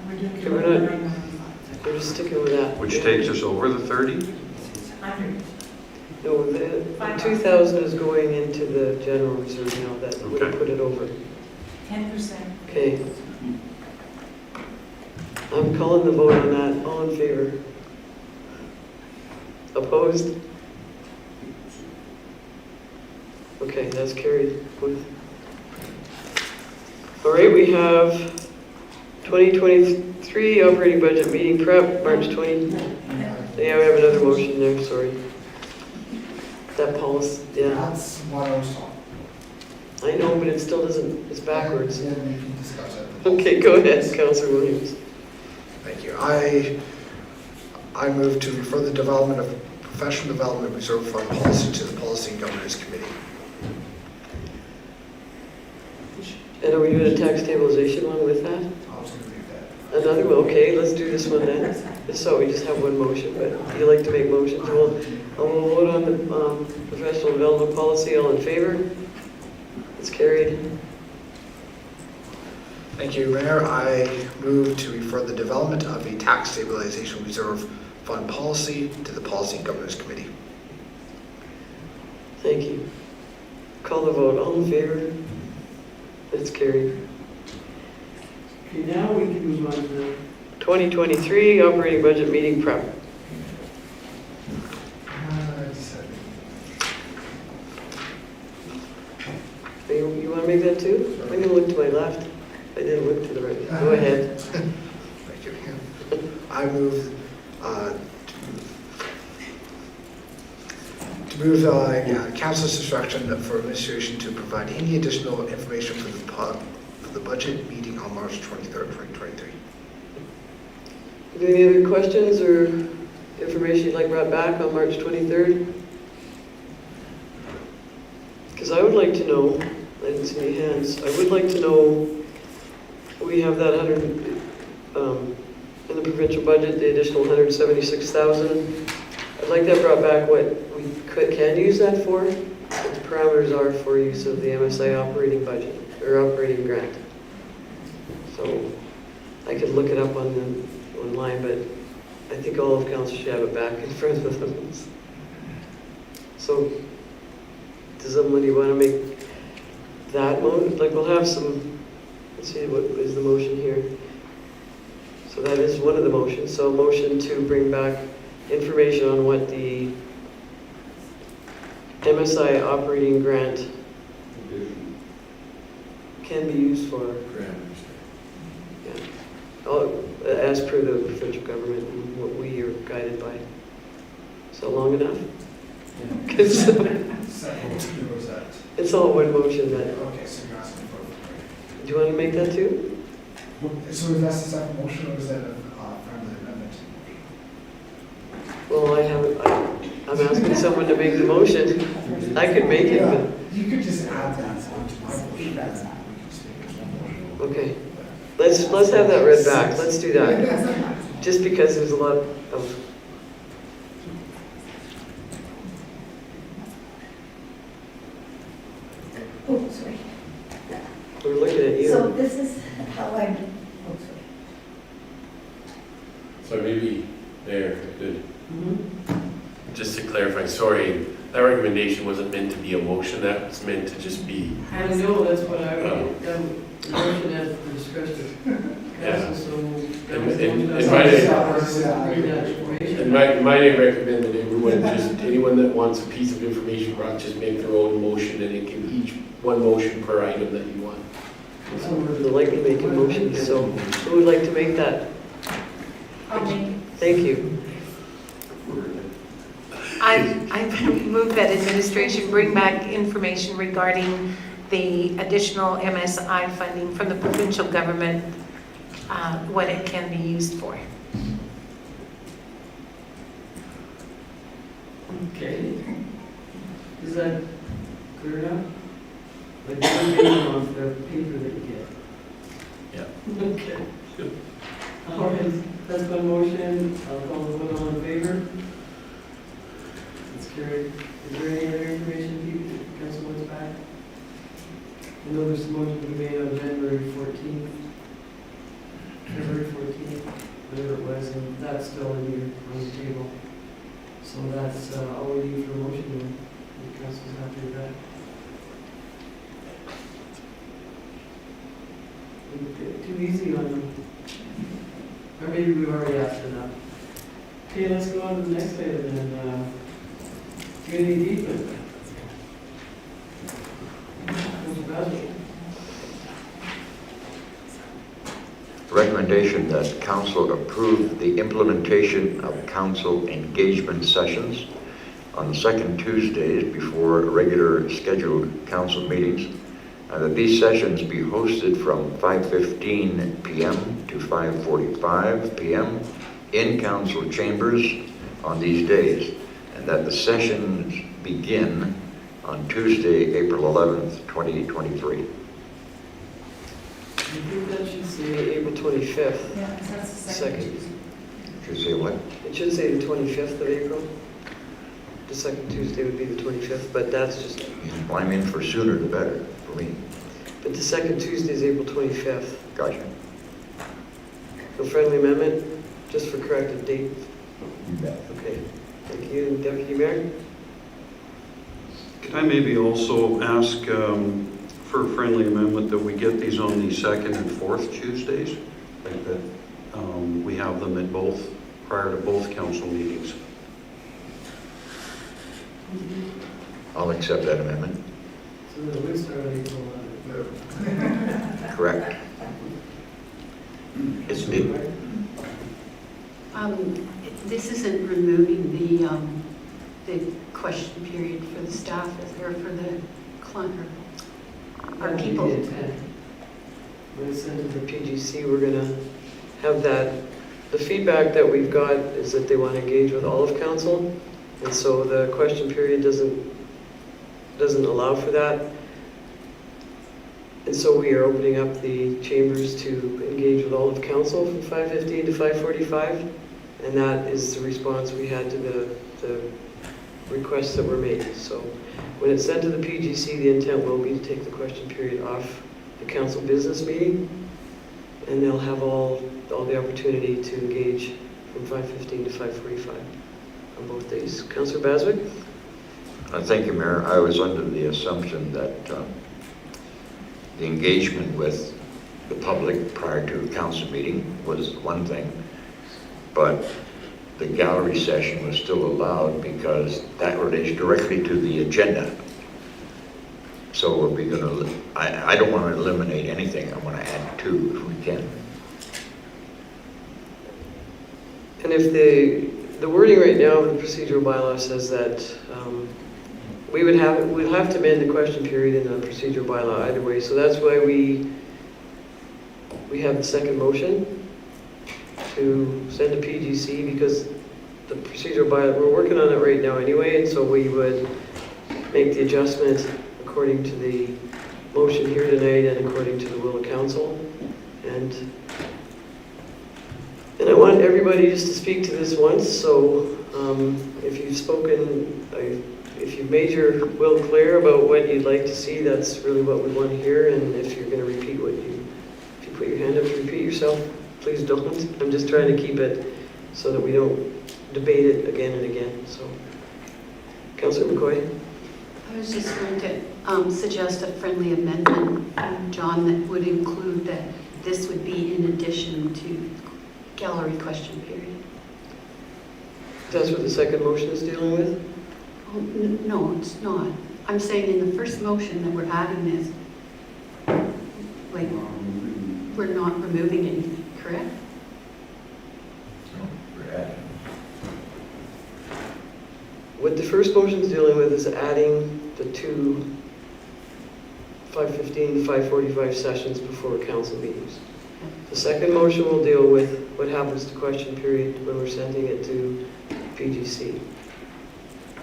We're doing Okay, we're not- 995. We're just sticking with that. which takes us over the 30? 100. No, the 2,000 is going into the general reserve now, that would Okay. put it over. 10%. Okay. I'm calling the vote on that. All in favor? Opposed? Okay, that's carried. All right, we have 2023 operating budget meeting prep, March 20. Yeah, we have another motion there, sorry. That policy, yeah. That's what I was talking. I know, but it still doesn't, it's backwards. Yeah, we can discuss it. Okay, go ahead, Councilor Williams. Thank you. I move to refer the development of professional development reserve fund policy to the Policy and Governance Committee. And are we doing a tax stabilization one with that? I was going to leave that. Another one, okay, let's do this one then. So we just have one motion, but if you like to make motions, we'll vote on the professional development policy. All in favor? It's carried. Thank you, Mayor. I move to refer the development of a tax stabilization reserve fund policy to the Policy and Governance Committee. Thank you. Call the vote. All in favor? It's carried. Okay, now we can move on to the 2023 operating budget meeting prep. You want to make that too? I'm going to look to my left. I didn't look to the right. Go ahead. Thank you. I move to move council's instruction for administration to provide any additional information for the budget meeting on March 23rd, 2023. Any other questions or information you'd like brought back on March 23rd? Because I would like to know, I didn't see any hands, I would like to know, we have that 100, in the provincial budget, the additional 176,000. I'd like that brought back, what we can use that for, what the parameters are for use of the MSI operating budget, or operating grant. So I could look it up online, but I think all of council should have it back in front of them. So does somebody want to make that motion? Like, we'll have some, let's see, what is the motion here? So that is one of the motions. So a motion to bring back information on what the MSI operating grant can be used for. Yeah. As per the provincial government and what we are guided by. Is that long enough? It's all one motion then. Okay, so you're asking for. Do you want to make that too? So is that the second motion or is that a friendly amendment? Well, I'm asking someone to make the motion. I could make it, but, You could just add that onto my motion. okay. Let's have that read back, let's do that. Just because there's a lot of, Oh, sorry. we're looking at So you. this is how I'm, oh, sorry. So maybe, there, good. Mhm. Just to clarify, sorry, that recommendation wasn't meant to be a motion, that was meant to just be, I know, that's what I would, the motion as the discretion. Yeah. Council, so. And my name- and my name recommend that everyone, just anyone that wants a piece of information brought, just make their own motion, and it can each, one motion per item that you want. Someone would like to make a motion, so who would like to make that? I'll make Thank you. I move that administration bring back information regarding the additional MSI funding from the provincial government, what it can be used for. Okay. Is that clear enough? Like, one name on the paper that you get? Yeah. Okay. All right, that's my motion. I'll call the vote all in favor. It's carried. Is there any other information council wants back? I know there's a motion to be made on January 14th. February 14th, whatever it was, and that's still in here on the table. So that's all we need for a motion, and the council's happy with that. Too easy on them. Or maybe we've already asked enough. Okay, let's go on to the next item then. Community engagement. Councilor Basel. Recommendation that council approve the implementation of council engagement sessions on the second Tuesdays before regular scheduled council meetings, and that these sessions be hosted from 5:15 p.m. to 5:45 p.m. in council chambers on these days, and that the sessions begin on Tuesday, April 11th, 2023. I think that should say April 25th. Yeah, that's the Second. Should say what? It should say the 25th of April. The second Tuesday would be the 25th, but that's just, Well, I'm in for sooner the better, for me. but the second Tuesday is April 25th. Gotcha. No friendly amendment, just for corrected date. You bet. Okay, thank you. Deputy Mayor? Could I maybe also ask for a friendly amendment that we get these on the second and fourth Tuesdays? Like that we have them at both, prior to both council meetings. I'll accept that amendment. So the would start on April 11th. Correct. This isn't removing the question period for the staff, or for the client, or That would be people. the intent. When it's sent to The the PGC, we're gonna have that. The feedback that we've got is that they want to engage with all of council, and so the question period doesn't allow for that. And so we are opening up the chambers to engage with all of council from 5:15 to 5:45, and that is the response we had to the requests that were made. So when it's sent to the PGC, the intent will be to take the question period off the council business meeting, and they'll have all the opportunity to engage from 5:15 to 5:45 on both days. Councillor Baswick? Thank you, Mayor. I was under the assumption that the engagement with the public prior to a council meeting was one thing, but the gallery session was still allowed because that relates directly to the agenda. So are we gonna, I don't want to eliminate anything. I want to add two if we can. And if the wording right now of the procedural bylaw says that we'll have to amend the question period in the procedural bylaw either way. So that's why we have the second motion to send to PGC, because the procedural bylaw, we're working on it right now anyway, and so we would make the adjustment according to the motion here tonight and according to the will of council. And I want everybody just to speak to this once, so if you've spoken, if you've made your will clear about what you'd like to see, that's really what we want to hear. And if you're going to repeat if you put your hand up to repeat yourself, please don't. I'm just trying to keep it so that we don't debate it again and again. So, Councillor McCoy? I was just going to suggest a friendly amendment, John, that would include that this would be in addition to gallery question period. That's what the second motion is dealing with? Oh, no, it's not. I'm saying in the first motion that we're adding this, like, we're not removing anything, correct? What the first motion is dealing with is adding the two 5:15, 5:45 sessions before council meetings. The second motion will deal with what happens to question period when we're sending it to PGC.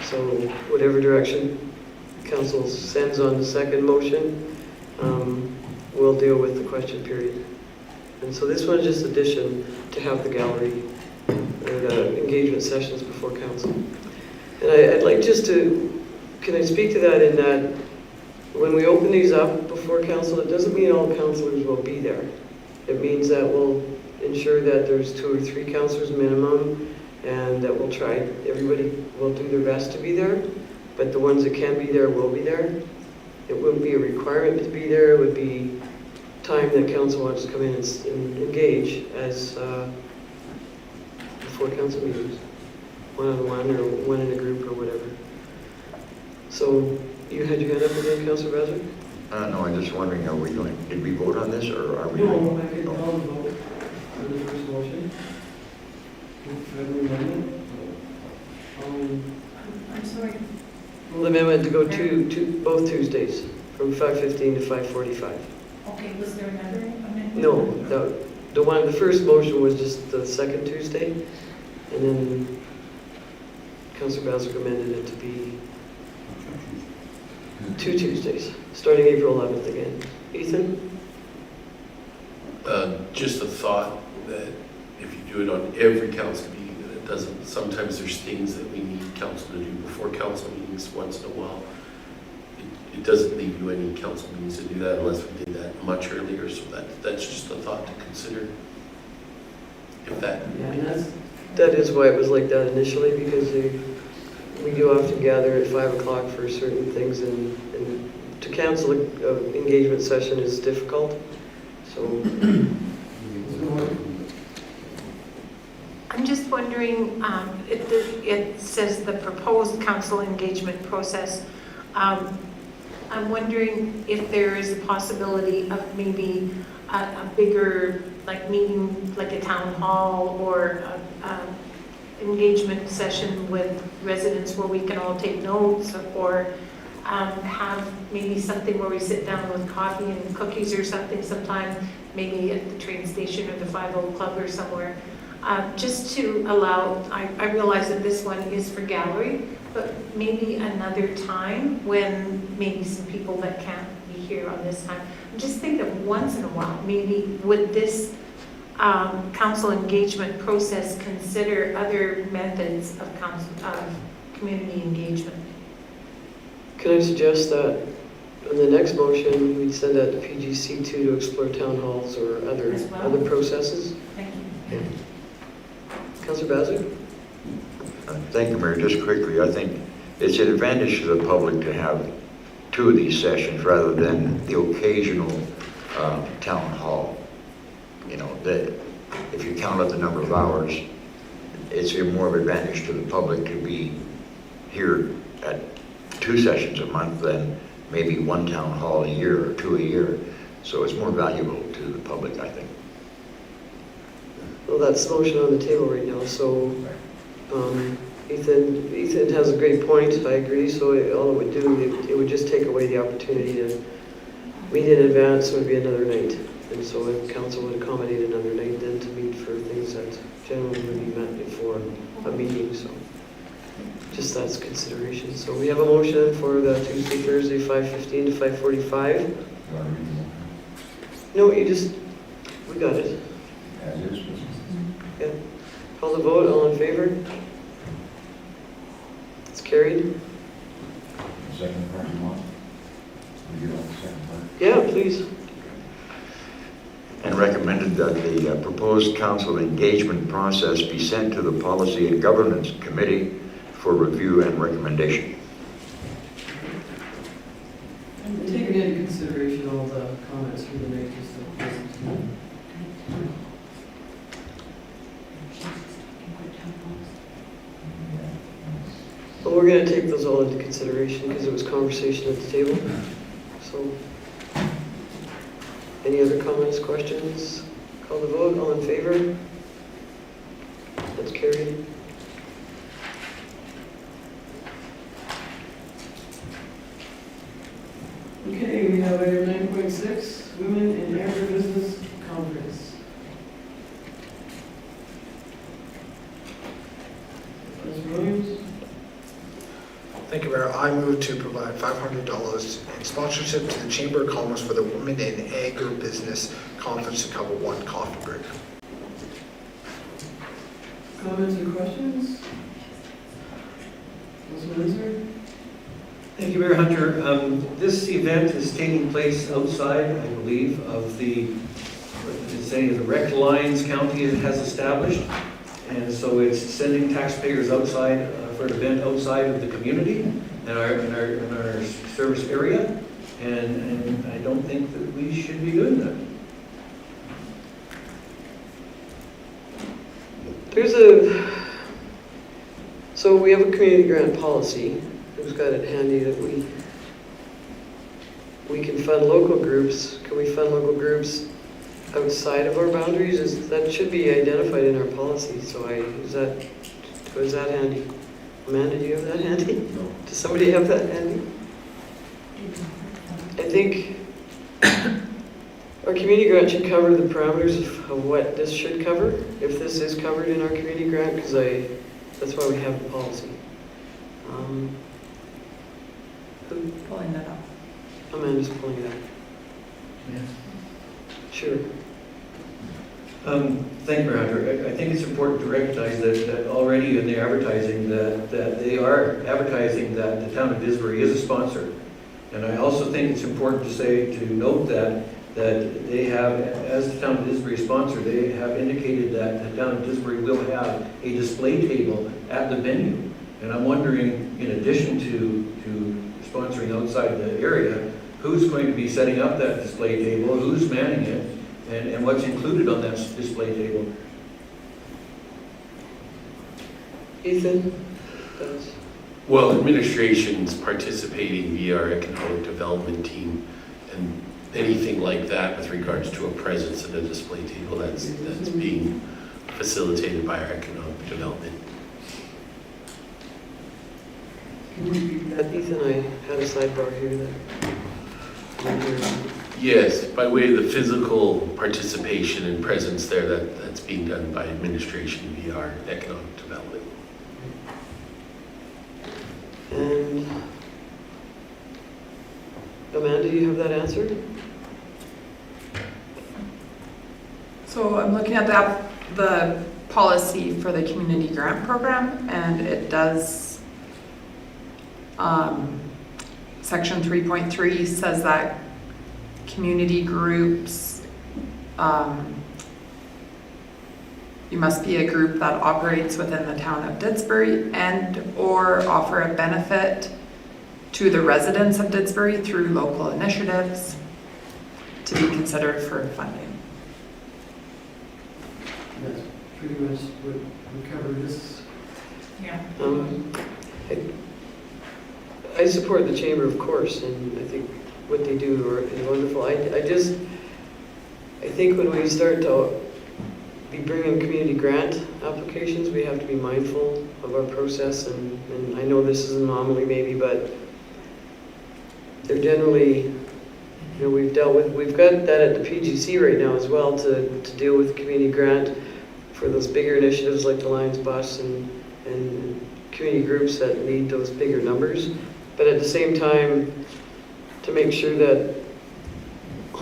So whatever direction council sends on the second motion, we'll deal with the question period. And so this one is just addition to have the gallery or the engagement sessions before council. And I'd like just to, can I speak to that in that when we open these up before council, it doesn't mean all councillors will be there. It means that we'll ensure that there's 2 or 3 councillors minimum, and that we'll try, everybody will do their best to be there, but the ones that can be there will be there. It wouldn't be a requirement to be there, it would be time that council wants to come in and engage as before council meetings, one-on-one or one in a group or whatever. So you had your hand up again, Councillor Bazard? No, I'm just wondering, are we going, did we vote on this, or are we? No, I could call the vote for the first motion. Friendly amendment. I'm sorry. The amendment to go to both Tuesdays, from 5:15 to 5:45. Okay, was there another amendment? No, the first motion was just the second Tuesday, and then Councillor Bazard amended it to be 2 Tuesdays, starting April 11th again. Ethan? Just a thought that if you do it on every council meeting, that it doesn't, sometimes there's things that we need council to do before council meetings once in a while. It doesn't leave you any council meetings to do that unless we did that much earlier, so that's just a thought to consider. If that. Yeah, and That is why it was like that initially, because we do often gather at 5 o'clock for certain things, and to cancel an engagement session is difficult, so. I'm just wondering, it says the proposed council engagement process. I'm wondering if there is a possibility of maybe a bigger, like, meeting, like a town hall or a engagement session with residents where we can all take notes, or have maybe something where we sit down with coffee and cookies or something sometime, maybe at the train station or the 5-0 Club or somewhere. Just to allow, I realize that this one is for gallery, but maybe another time when maybe some people that can't be here on this time. Just think of once in a while, maybe would this council engagement process consider other methods of community engagement? Can I suggest that on the next motion, we'd send that to PGC2 to explore town halls or other As well? other processes? Thank you. Yeah. Councillor Bazard? Thank you, Mayor. Just quickly, I think it's an advantage to the public to have 2 of these sessions rather than the occasional town hall. You know, that if you count up the number of hours, it's more of an advantage to the public to be here at 2 sessions a month than maybe 1 town hall a year or 2 a year. So it's more valuable to the public, I think. Well, that's the motion on the table right now, so Ethan has a great point, I agree, so all it would do, it would just take away the opportunity to meet in advance, so it would be another night. And so if council would accommodate another night then to meet for things that generally would be met before a meeting, so just that's consideration. So we have a motion for the Tuesday, Thursday, 5:15 to 5:45. No, you just, We got it. As is. Yeah. Call the vote, all in favor? It's carried. Second part you want? You want the second part? Yeah, please. And recommended that the proposed council engagement process be sent to the Policy and Governance Committee for review and recommendation. And taking into consideration all the comments from the neighbors that listened to me. Well, we're gonna take those all into consideration because it was conversation at the table. So, any other comments, questions? Call the vote, all in favor? That's carried. Okay, we have item 9.6, Women in Agribusiness Conference. Ms. Williams? Thank you, Mayor. I move to provide $500 in sponsorship to the Chamber of Commerce for the Women in Agribusiness Conference to cover one coffee break. Comments or questions? Ms. Windsor? Thank you, Mayor Hunter. This event is taking place outside, I believe, of the, the Rec Lions County has established. And so it's sending taxpayers outside for an event outside of the community and our service area. And I don't think that we should be doing that. So we have a community grant policy. Who's got it handy that we can fund local groups? Can we fund local groups outside of our boundaries? That should be identified in our policy. So is that handy? Amanda, do you have that handy? No. Does somebody have that handy? I think our community grant should cover the parameters of what this should cover, if this is covered in our community grant, because that's why we have the policy. Pulling that up. Amanda's pulling it up. Sure. Thank you, Roger. I think it's important to recognize that already in the advertising that they are advertising that the town of Disbury is a sponsor. And I also think it's important to note that they have, as the town of Disbury sponsor, they have indicated that the town of Disbury will have a display table at the venue. And I'm wondering, in addition to sponsoring outside the area, who's going to be setting up that display table, who's manning it, and what's included on that display table. Ethan? Does. Well, administration's participating via our economic development team, and anything like that with regards to a presence at a display table, that's being facilitated by our economic development. Ethan, I had a sidebar here that. Yes, by way of the physical participation and presence there, that's being done by administration via our economic development. And Amanda, do you have that answer? So I'm looking at the policy for the community grant program, and it does, section 3.3 says that community groups, you must be a group that operates within the town of Didsbury and or offer a benefit to the residents of Didsbury through local initiatives to be considered for funding. That's pretty much what we covered this. Yeah. I support the chamber, of course, and I think what they do is wonderful. I think when we start to be bringing community grant applications, we have to be mindful of our process, and I know this is an anomaly maybe, but they're generally, we've got that at the PGC right now as well to deal with community grant for those bigger initiatives like the Lions Bus and community groups that need those bigger numbers. But at the same time, to make sure that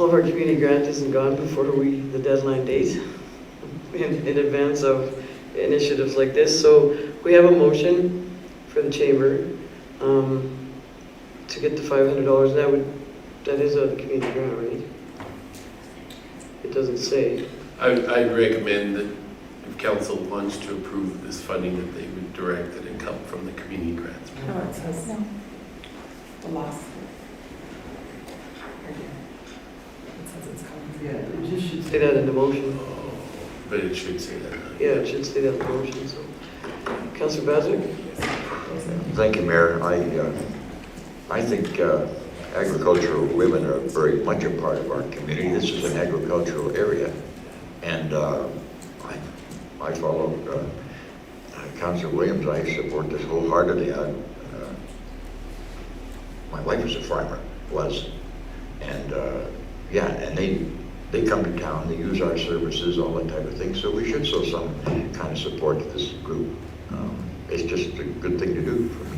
all of our community grant isn't gone before the deadline date in advance of initiatives like this. So we have a motion for the chamber to get the $500. That is out of the community grant, right? It doesn't say. I'd recommend that if council wants to approve this funding, that they would direct that it come from the community grants. No, it says No. the last. Right here. It says it's coming. Yeah, it just should Say that in the motion. But it should say that. Yeah, it should say that in the motion, so. Councillor Bazir? Thank you, Mayor. I think agricultural women are very much a part of our community. This is an agricultural area, and I follow Councillor Williams. I support this wholeheartedly. My wife is a farmer, and yeah, and they come to town, they use our services, all that type of thing, so we should show some kind of support to this group. It's just a good thing to do for me.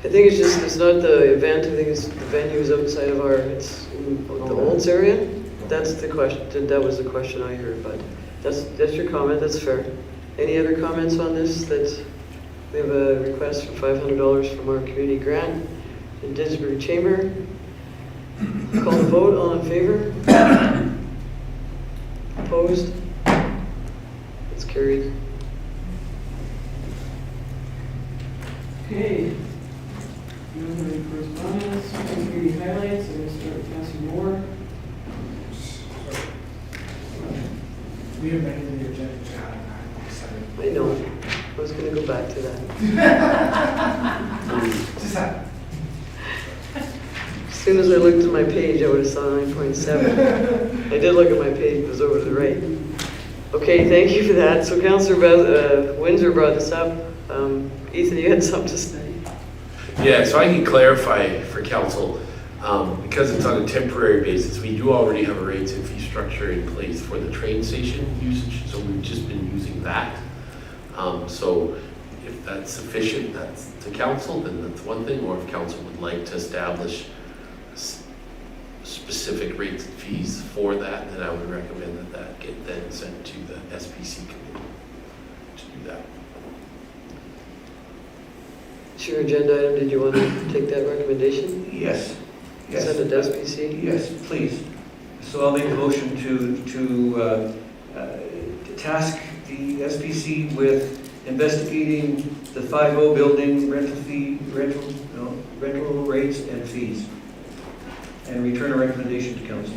I think it's not the event, I think it's the venue is outside of it's in the Olds area. That's the question, that was the question I heard, but that's your comment, that's fair. Any other comments on this? That we have a request for $500 from our community grant in Didsbury Chamber. Call the vote, all in favor? Opposed? It's carried. Okay. Moving to correspondence, community highlights, I'm going to start with Councilor Moore. We have been in the agenda, John. I know, I was gonna go back to that. Just that. As soon as I looked at my page, I would have saw 9.7. I did look at my page, it was over to the right. Okay, thank you for that. So Councillor Windsor brought this up. Ethan, you had something to say? Yeah, so I can clarify for council, because it's on a temporary basis, we do already have a rates and fee structure in place for the train station usage, so we've just been using that. So if that's sufficient, that's to council, then that's one thing, or if council would like to establish specific rates and fees for that, then I would recommend that that get then sent to the SPC committee to do that. It's your agenda item, did you want to take that recommendation? Yes. Send it to SPC? Yes, please. So I'll make a motion to task the SPC with investigating the 5-0 building rental rates and fees, and return a recommendation to council.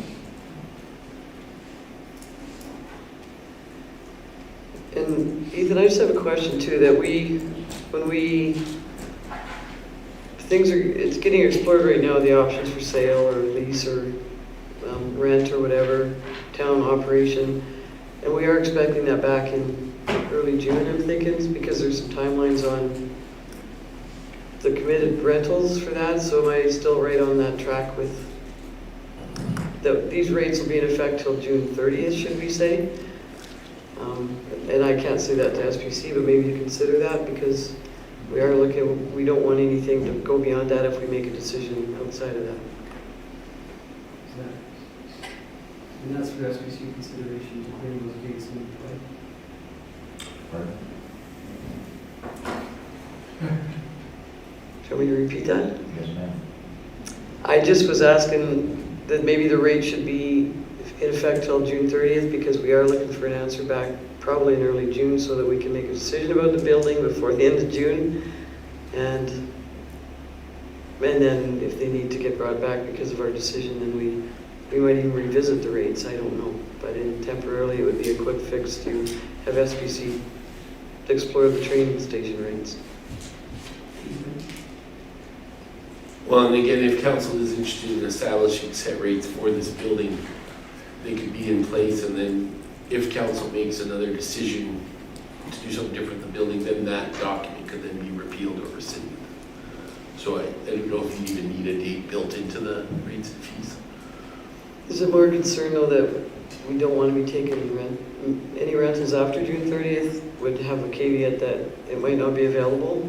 And Ethan, I just have a question too, that it's getting explored right now, the options for sale or lease or rent or whatever, town operation. And we are expecting that back in early June, I'm thinking, because there's some timelines on the committed rentals for that. So am I still right on that track with these rates will be in effect till June 30th, should we say? And I can't say that to SPC, but maybe you consider that, because we don't want anything to go beyond that if we make a decision outside of that. And that's for SPC consideration to bring those gates into play. Shall we repeat that? Yes, ma'am. I just was asking that maybe the rate should be in effect till June 30th, because we are looking for an answer back probably in early June, so that we can make a decision about the building before the end of June. And then if they need to get brought back because of our decision, then we might even revisit the rates, I don't know. But temporarily, it would be a quick fix to have SPC explore the training station rates. Well, and again, if council is interested in establishing set rates for this building, they could be in place, and then if council makes another decision to do something different in the building, then that document could then be repealed or rescinded. So I don't know if you even need a date built into the rates and fees. Is it more concern though that we don't want to be taking any rentals after June 30th would have a caveat that it might not be available?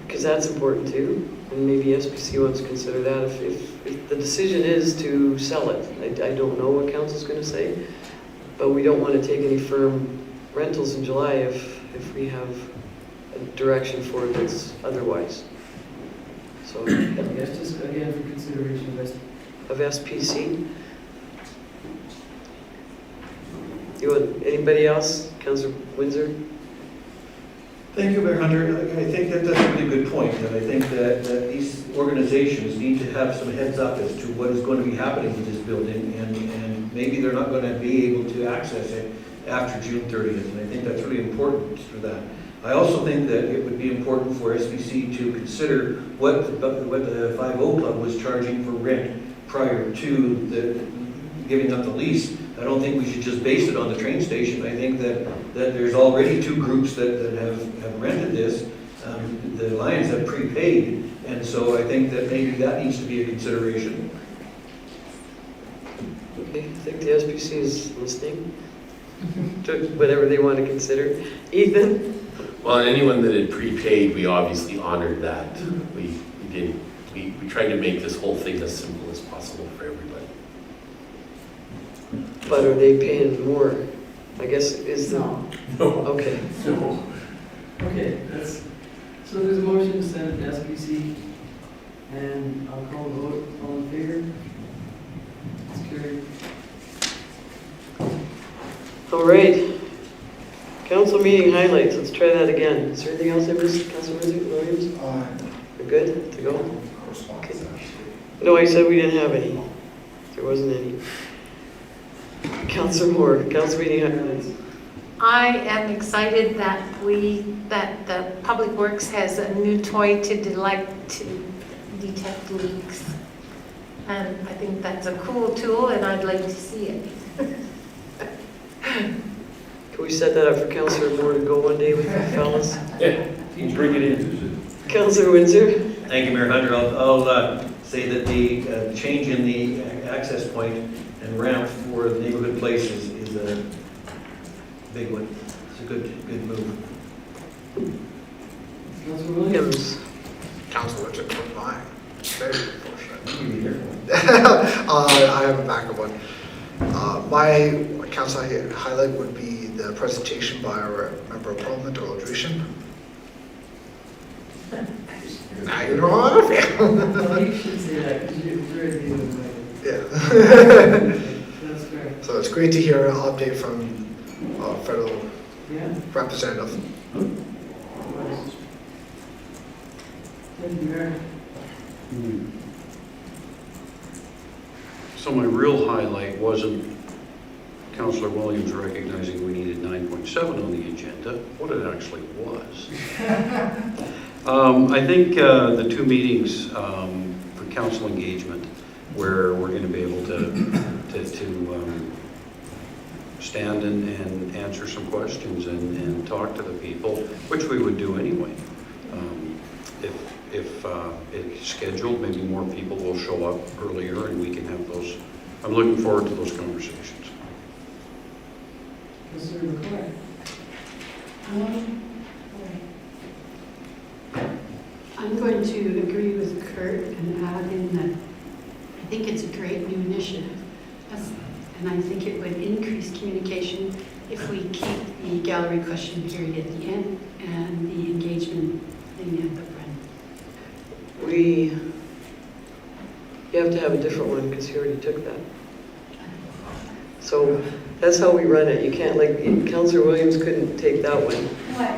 because that's important too. And maybe SPC wants to consider that if the decision is to sell it. I don't know what council's going to say, but we don't want to take any firm rentals in July if we have a direction for it that's otherwise. So, I guess just again for consideration, of SPC. You want, anybody else? Councillor Windsor? Thank you, Mayor Hunter. I think that that's a really good point, and I think that these organizations need to have some heads up as to what is going to be happening with this building, and maybe they're not going to be able to access it after June 30th, and I think that's really important for that. I also think that it would be important for SBC to consider what the 5-0 Club was charging for rent prior to the giving up the lease. I don't think we should just base it on the train station. I think that there's already two groups that have rented this. The Lions have prepaid, and so I think that maybe that needs to be a consideration. Okay, I think the SPC is listening to whatever they want to consider. Ethan? Well, anyone that had prepaid, we obviously honored that. We tried to make this whole thing as simple as possible for everybody. But are they paying more? I guess is the... No. Okay. No. Okay, so there's a motion to send it to SPC, and I'll call the vote. All in favor? It's carried. All right. Council meeting highlights. Let's try that again. Is there anything else I missed, Councilor Williams? We're good to go? Okay. No, I said we didn't have any. There wasn't any. Councilor Moore, council meeting highlights. I am excited that the Public Works has a new toy to detect leaks. And I think that's a cool tool, and I'd like to see it. Can we set that up for Councilor Moore to go one day with you fellas? Yeah, you bring it in. Councilor Windsor? Thank you, Mayor Hunter. I'll say that the change in the access point and ramp for the neighborhood places is a big one. It's a good move. Councilor Williams? Councilor took mine. Very unfortunate. You be careful. I have a backup one. My council highlight would be the presentation by our Member of Parliament, Earl Dreeshen. Now you don't want to. Well, you should say that, because you're very good with Yeah. That's correct. So it's great to hear an update from federal Yeah. representative. Thank you, Mayor. So my real highlight wasn't Councillor Williams recognizing we needed 9.7 on the agenda, what it actually was. I think the two meetings for council engagement where we're going to be able to stand and answer some questions and talk to the people, which we would do anyway. If it's scheduled, maybe more people will show up earlier and we can have those. I'm looking forward to those conversations. Councilor McCoy? I'm going to agree with Kurt and add in that I think it's a great new initiative. And I think it would increase communication if we keep the gallery question period at the end and the engagement thing at the front. You have to have a different one because you already took that. So that's how we run it. You can't, like, Councillor Williams couldn't take that one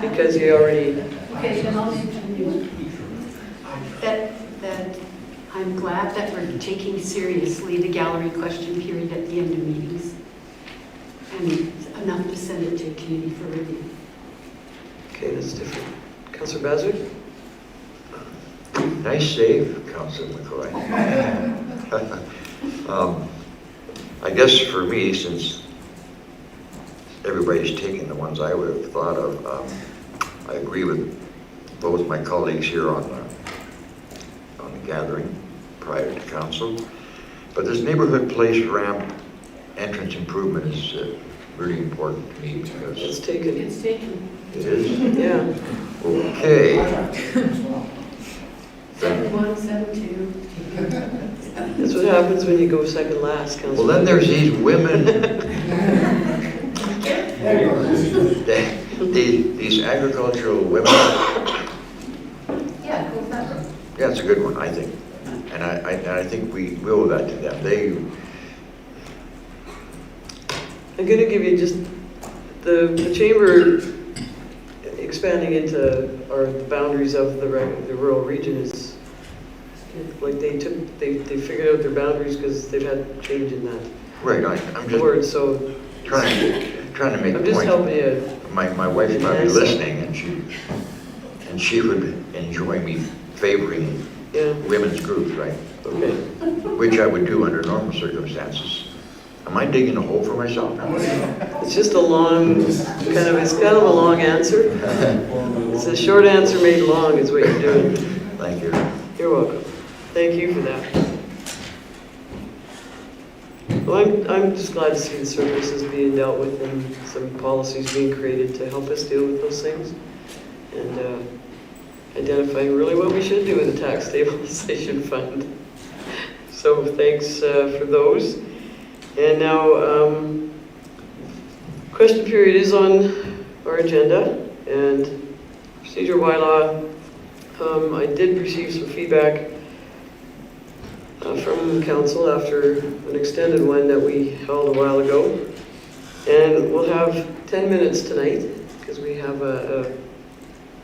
because you already... Okay, then I'll continue. That I'm glad that we're taking seriously the gallery question period at the end of meetings. And enough to send it to committee for review. Okay, that's different. Councillor Bazard? Nice save, Councilor McCoy. I guess for me, since everybody's taken the ones I would have thought of, I agree with both my colleagues here on the gathering prior to council. But this neighborhood place ramp entrance improvement is really important to me because It's taken. It's taken. it is. Yeah. Okay. 7-1, 7-2. That's what happens when you go second last, Well, Councillor. then there's these women, these agricultural women. Yeah, go for that. Yeah, it's a good one, I think. And I think we owe that to them. I'm gonna give you just, the chamber expanding into the boundaries of the rural region is, like they figured out their boundaries because they've had change in that Right, I'm just word, so trying to make a I'm just point. helping you. My wife's probably Yes. listening, and she would enjoy me favoring Yeah, women's groups, right? okay. Which I would do under normal circumstances. Am I digging a hole for myself now? It's just a long, it's kind of a long answer. It's a short answer made long is what you're doing. Thank you. You're welcome. Thank you for that. Well, I'm just glad to see the services being dealt with and some policies being created to help us deal with those things. And identifying really what we should do with the tax stabilization fund. So thanks for those. And now, question period is on our agenda, and procedure bylaw, I did receive some feedback from council after an extended one that we held a while ago. And we'll have 10 minutes tonight, because we have a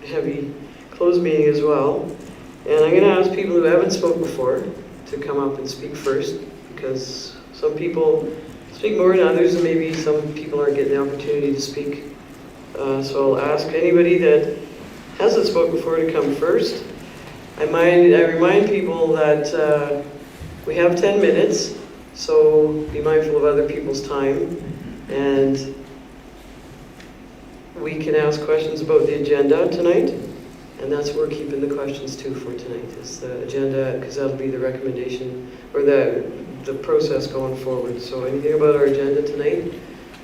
heavy closed meeting as well. And I'm gonna ask people who haven't spoken before to come up and speak first, because some people speak more than others, and maybe some people aren't getting the opportunity to speak. So I'll ask anybody that hasn't spoken before to come first. I remind people that we have 10 minutes, so be mindful of other people's time. And we can ask questions about the agenda tonight, and that's where we're keeping the questions to for tonight, is the agenda, because that'll be the recommendation, or the process going forward. So anything about our agenda tonight,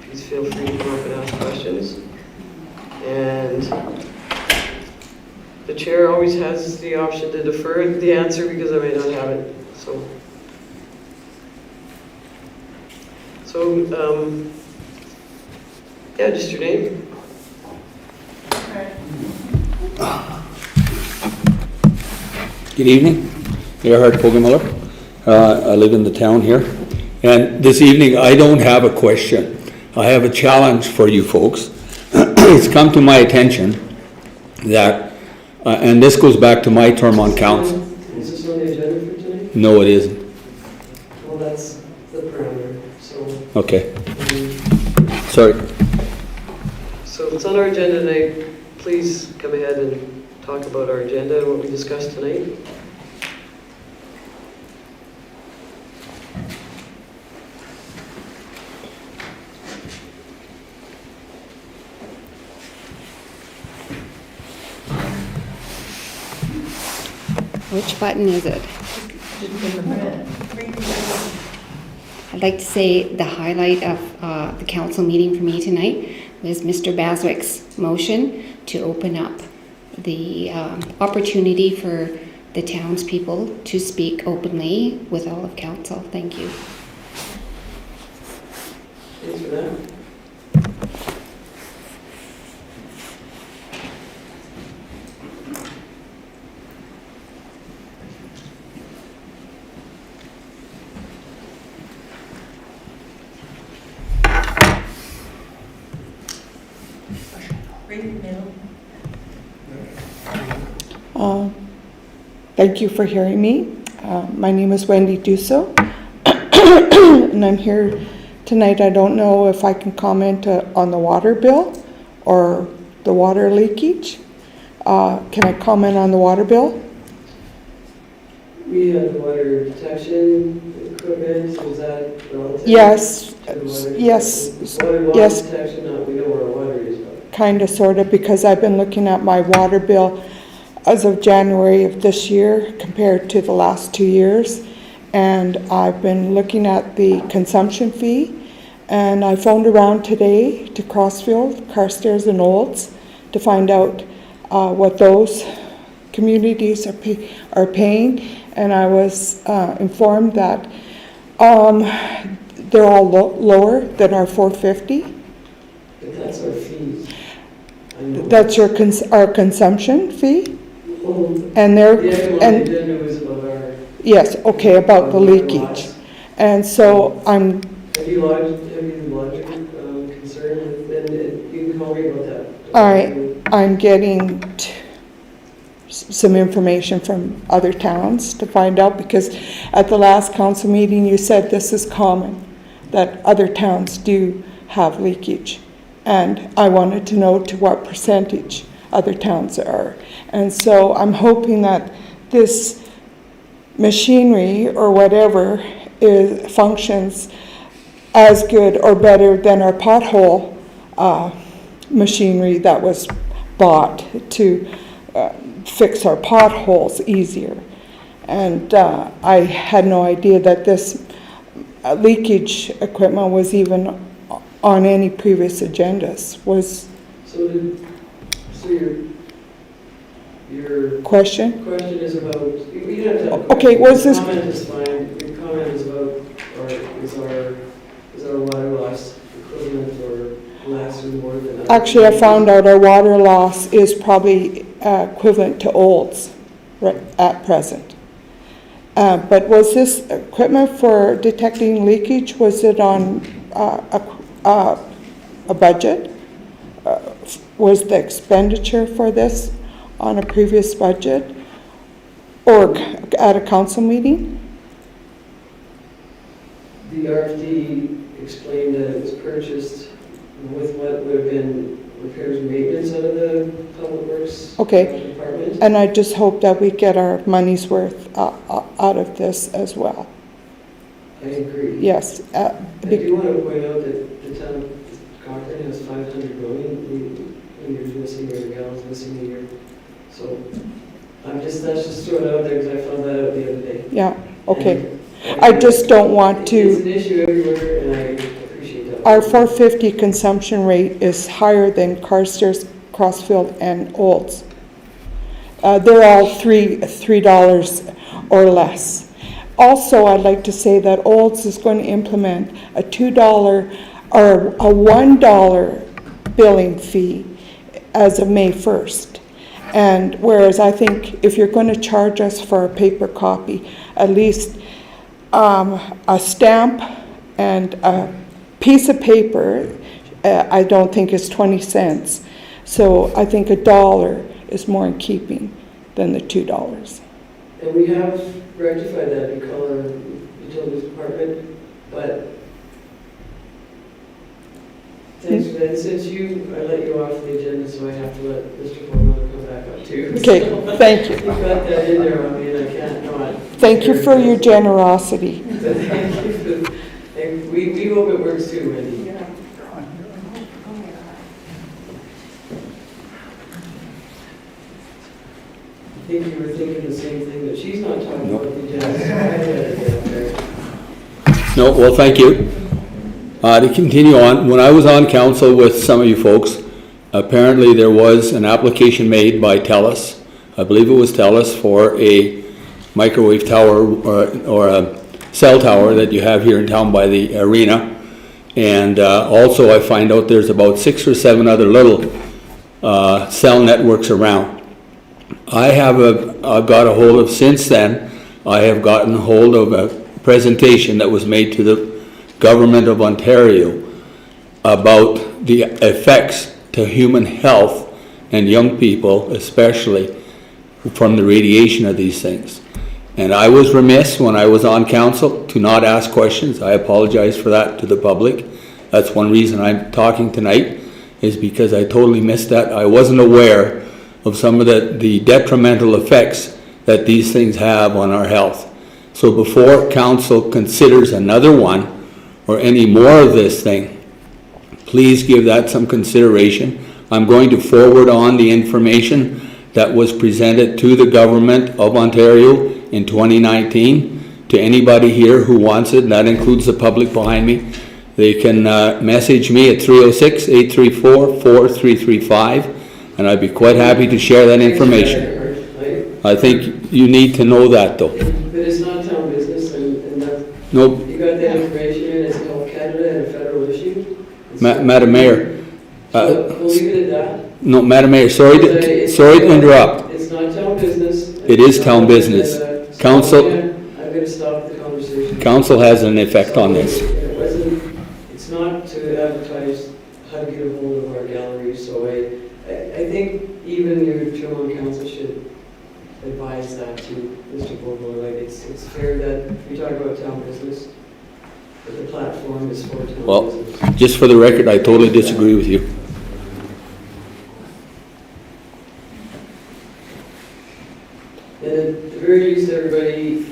please feel free to come up and ask questions. And the chair always has the option to defer the answer because I may not have it. So yeah, just your name. Good evening, Gerhard Pogemiller. I live in the town here. And this evening, I don't have a question. I have a challenge for you folks. It's come to my attention that, and this goes back to my term on council. Is this on the agenda for tonight? No, it isn't. Well, that's the parameter, so. Okay. Sorry. So if it's on our agenda tonight, please come ahead and talk about our agenda and what we discussed tonight. Which button is it? I'd like to say the highlight of the council meeting for me tonight was Mr. Baswick's motion to open up the opportunity for the townspeople to speak openly with all of council. Thank you. Thanks for that. Thank you for hearing me. My name is Wendy Dusso, and I'm here tonight. I don't know if I can comment on the water bill or the water leakage. Can I comment on the water bill? We had water detection equipment, was that relative? Yes, to the water yes, detection? Water yes. detection, we know where our water is, but. Kind of, sort of, because I've been looking at my water bill as of January of this year compared to the last 2 years. And I've been looking at the consumption fee, and I phoned around today to Crossfield, Carstairs and Olds to find out what those communities are paying, and I was informed that they're all lower than our 450. But that's our fees. I know. That's our consumption fee, Well, and the economic agenda was about our. yes, okay, about the leakage. And so Have you lodged concern, then you can call me about that. I'm getting some information from other towns to find out, because at the last council meeting, you said this is common, that other towns do have leakage. And I wanted to know to what percentage other towns are. And so I'm hoping that this machinery or whatever functions as good or better than our pothole machinery that was bought to fix our potholes easier. And I had no idea that this leakage equipment was even on any previous agendas. So your Question? question is about, you don't have to have a Okay, question. was this- Your comment is fine, your comment is about, is our water loss equivalent or less or more than? other Actually, I found communities? out our water loss is probably equivalent to Olds right at present. But was this equipment for detecting leakage, was it on a budget? Was the expenditure for this on a previous budget or at a council meeting? The RFD explained that it was purchased with what would have been repairs and maintenance out of the Public Works Okay. department. And I just hope that we get our money's worth out of this as well. I agree. Yes. I do want to point out that the town of Cochrane has 500 million liters missing, or gallons missing a year. So that's just throwing it out there because I found that out the other day. Yeah, okay. And I just don't want to. It's an issue everywhere, and I appreciate that. Our 450 consumption rate is higher than Carstairs, Crossfield, and Olds. They're all $3 or less. Also, I'd like to say that Olds is going to implement a $2 or a $1 billing fee as of May 1st. And whereas I think if you're going to charge us for a paper copy, at least a stamp and a piece of paper, I don't think is 20 cents. So I think $1 is more in keeping than the $2. And we have rectified that, we call our utilities department, but thanks for that. Since I let you off the agenda, so I have to let Mr. Formella come back up too. Okay, So, thank you. You've got that in there on me, and I can't not. Thank you for your generosity. So thank you. And we hope it works too, Wendy. I think you were thinking the same thing, but she's not talking about the agenda, so I had to get up there. No, well, thank you. To continue on, when I was on council with some of you folks, apparently there was an application made by TELUS, I believe it was TELUS, for a microwave tower or a cell tower that you have here in town by the arena. And also I find out there's about 6 or 7 other little cell networks around. I have got a hold of, since then, I have gotten hold of a presentation that was made to the Government of Ontario about the effects to human health and young people, especially from the radiation of these things. And I was remiss when I was on council to not ask questions. I apologize for that to the public. That's one reason I'm talking tonight, is because I totally missed that. I wasn't aware of some of the detrimental effects that these things have on our health. So before council considers another one or any more of this thing, please give that some consideration. I'm going to forward on the information that was presented to the Government of Ontario in 2019 to anybody here who wants it, and that includes the public behind me. They can message me at 306-834-4335, and I'd be quite happy to share that information. I think you need to know that, though. But it's not town business, and that, Nope. you got that information, and it's called Canada and a federal issue. It's Madam Mayor, So we'll leave it at that. no, Madam Mayor, sorry to interrupt. It's not town business. It is town business. So Council- I'm gonna stop the conversation. Council has an effect on this. It wasn't, it's not to advertise how to get a hold of our gallery, so I think even your term on council should advise that to Mr. Vogel. Like, it's fair that we talk about town business, but the platform is for town Well, business. just for the record, I totally disagree with you. And at the very least, everybody,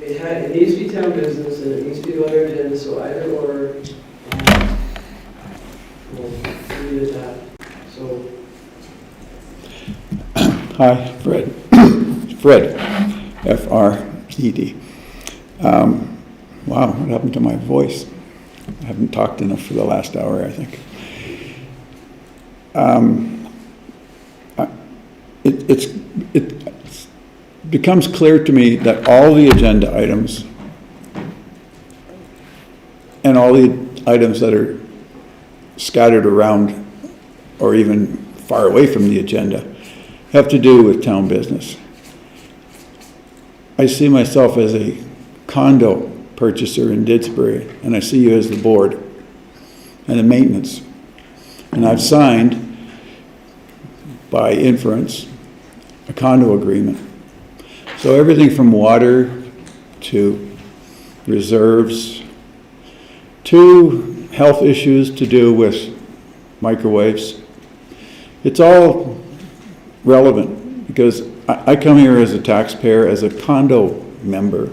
it needs to be town business, and it needs to be on our agenda, so either or, we'll leave it at that. So, Hi, Fred. Fred, F-R-E-D. Wow, what happened to my voice? I haven't talked enough for the last hour, I think. It becomes clear to me that all the agenda items and all the items that are scattered around or even far away from the agenda have to do with town business. I see myself as a condo purchaser in Didsbury, and I see you as the board and the maintenance. And I've signed, by inference, a condo agreement. So everything from water to reserves to health issues to do with microwaves, it's all relevant because I come here as a taxpayer, as a condo member,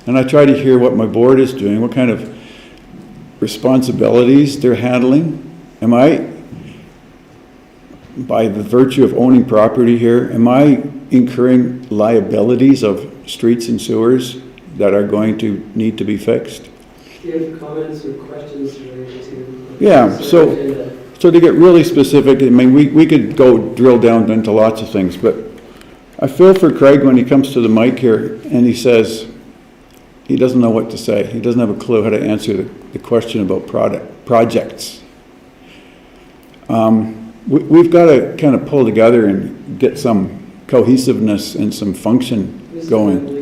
and I try to hear what my board is doing, what kind of responsibilities they're handling. Am I, by the virtue of owning property here, am I incurring liabilities of streets and sewers that are going to need to be fixed? do you have comments or questions related to? Yeah, so to get really specific, I mean, we could go drill down into lots of things, but I feel for Craig when he comes to the mic here and he says he doesn't know what to say. He doesn't have a clue how to answer the question about projects. We've got to kind of pull together and get some cohesiveness and some function going.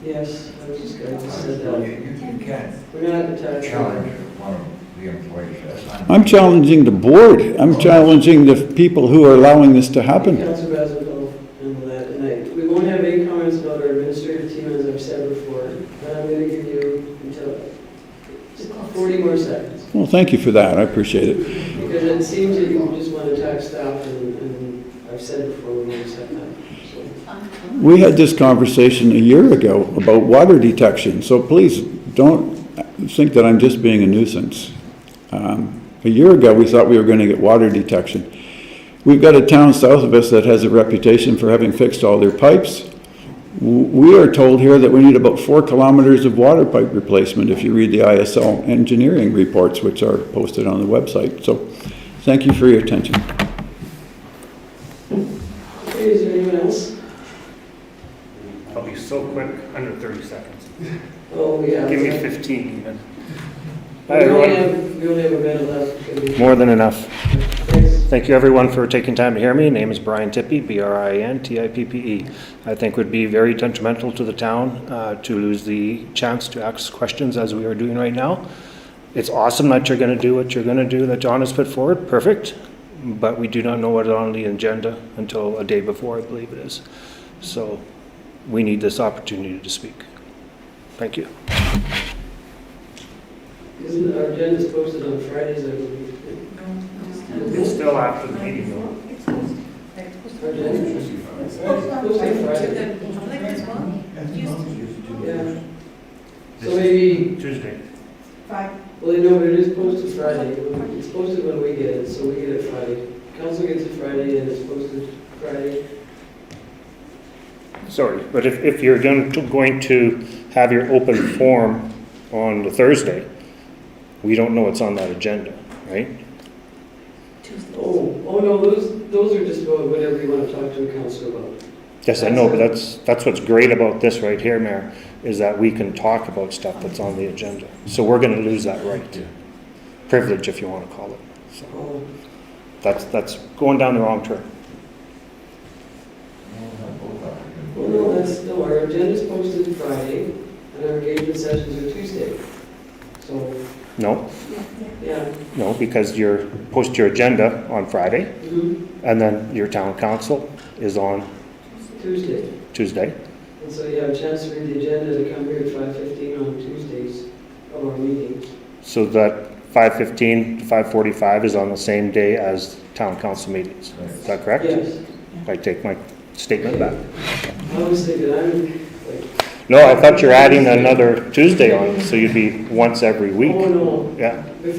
Yes, I was just going to say that. You can't We're not at the tax. challenge one of the employees. That's not- I'm challenging the board. I'm challenging the people who are allowing this to happen. Councilor Basil will handle that, and we won't have any comments about our administrative team, as I've said before, but I'm going to give you until just 40 more seconds, Well, thank you for that. I appreciate it. because it seems that you just want to attack staff, and I've said before, we won't accept that, so. We had this conversation a year ago about water detection, so please don't think that I'm just being a nuisance. A year ago, we thought we were going to get water detection. We've got a town south of us that has a reputation for having fixed all their pipes. We are told here that we need about 4 kilometers of water pipe replacement if you read the ISL engineering reports, which are posted on the website. So thank you for your attention. Okay, is there anyone else? I'll be so quick, under 30 seconds. Oh, yeah. Give me 15 even. We only have a minute left. More than enough. Thanks. Thank you, everyone, for taking time to hear me. Name is Brian Tippie, B-R-I-N-T-I-P-P-E. I think it would be very detrimental to the town to lose the chance to ask questions as we are doing right now. It's awesome that you're going to do what you're going to do that John has put forward. Perfect. But we do not know what is on the agenda until a day before, I believe it is. So we need this opportunity to speak. Thank you. Isn't our agenda posted on Fridays, I believe? It's still after the meeting though. Our agenda is posted Friday. Yeah. So maybe, Tuesday. well, no, but it is posted Friday. It's posted when we get it, so we get it Friday. Council gets it Friday and it's posted Friday. Sorry, but if you're going to have your open forum on the Thursday, we don't know what's on that agenda, right? Oh, no, those are just about whatever you want to talk to a counselor about. Yes, I know, but that's what's great about this right here, Mayor, is that we can talk about stuff that's on the agenda. So we're gonna lose that right. Privilege, if you wanna call it. So Oh, that's going down the wrong track. well, no, our agenda's posted Friday, and our engagement sessions are Tuesday. So, No, yeah. no, because you post your agenda on Friday, Mhm. and then your town council is on Tuesday. Tuesday. And so you have a chance to read the agenda to come here at 5:15 on Tuesdays of our meetings. So that 5:15 to 5:45 is on the same day as town council meetings. Is that correct? Yes. I take my statement back. I was thinking, No, I thought you're adding another Tuesday on, so you'd be once every week. Oh, no. Yeah. Before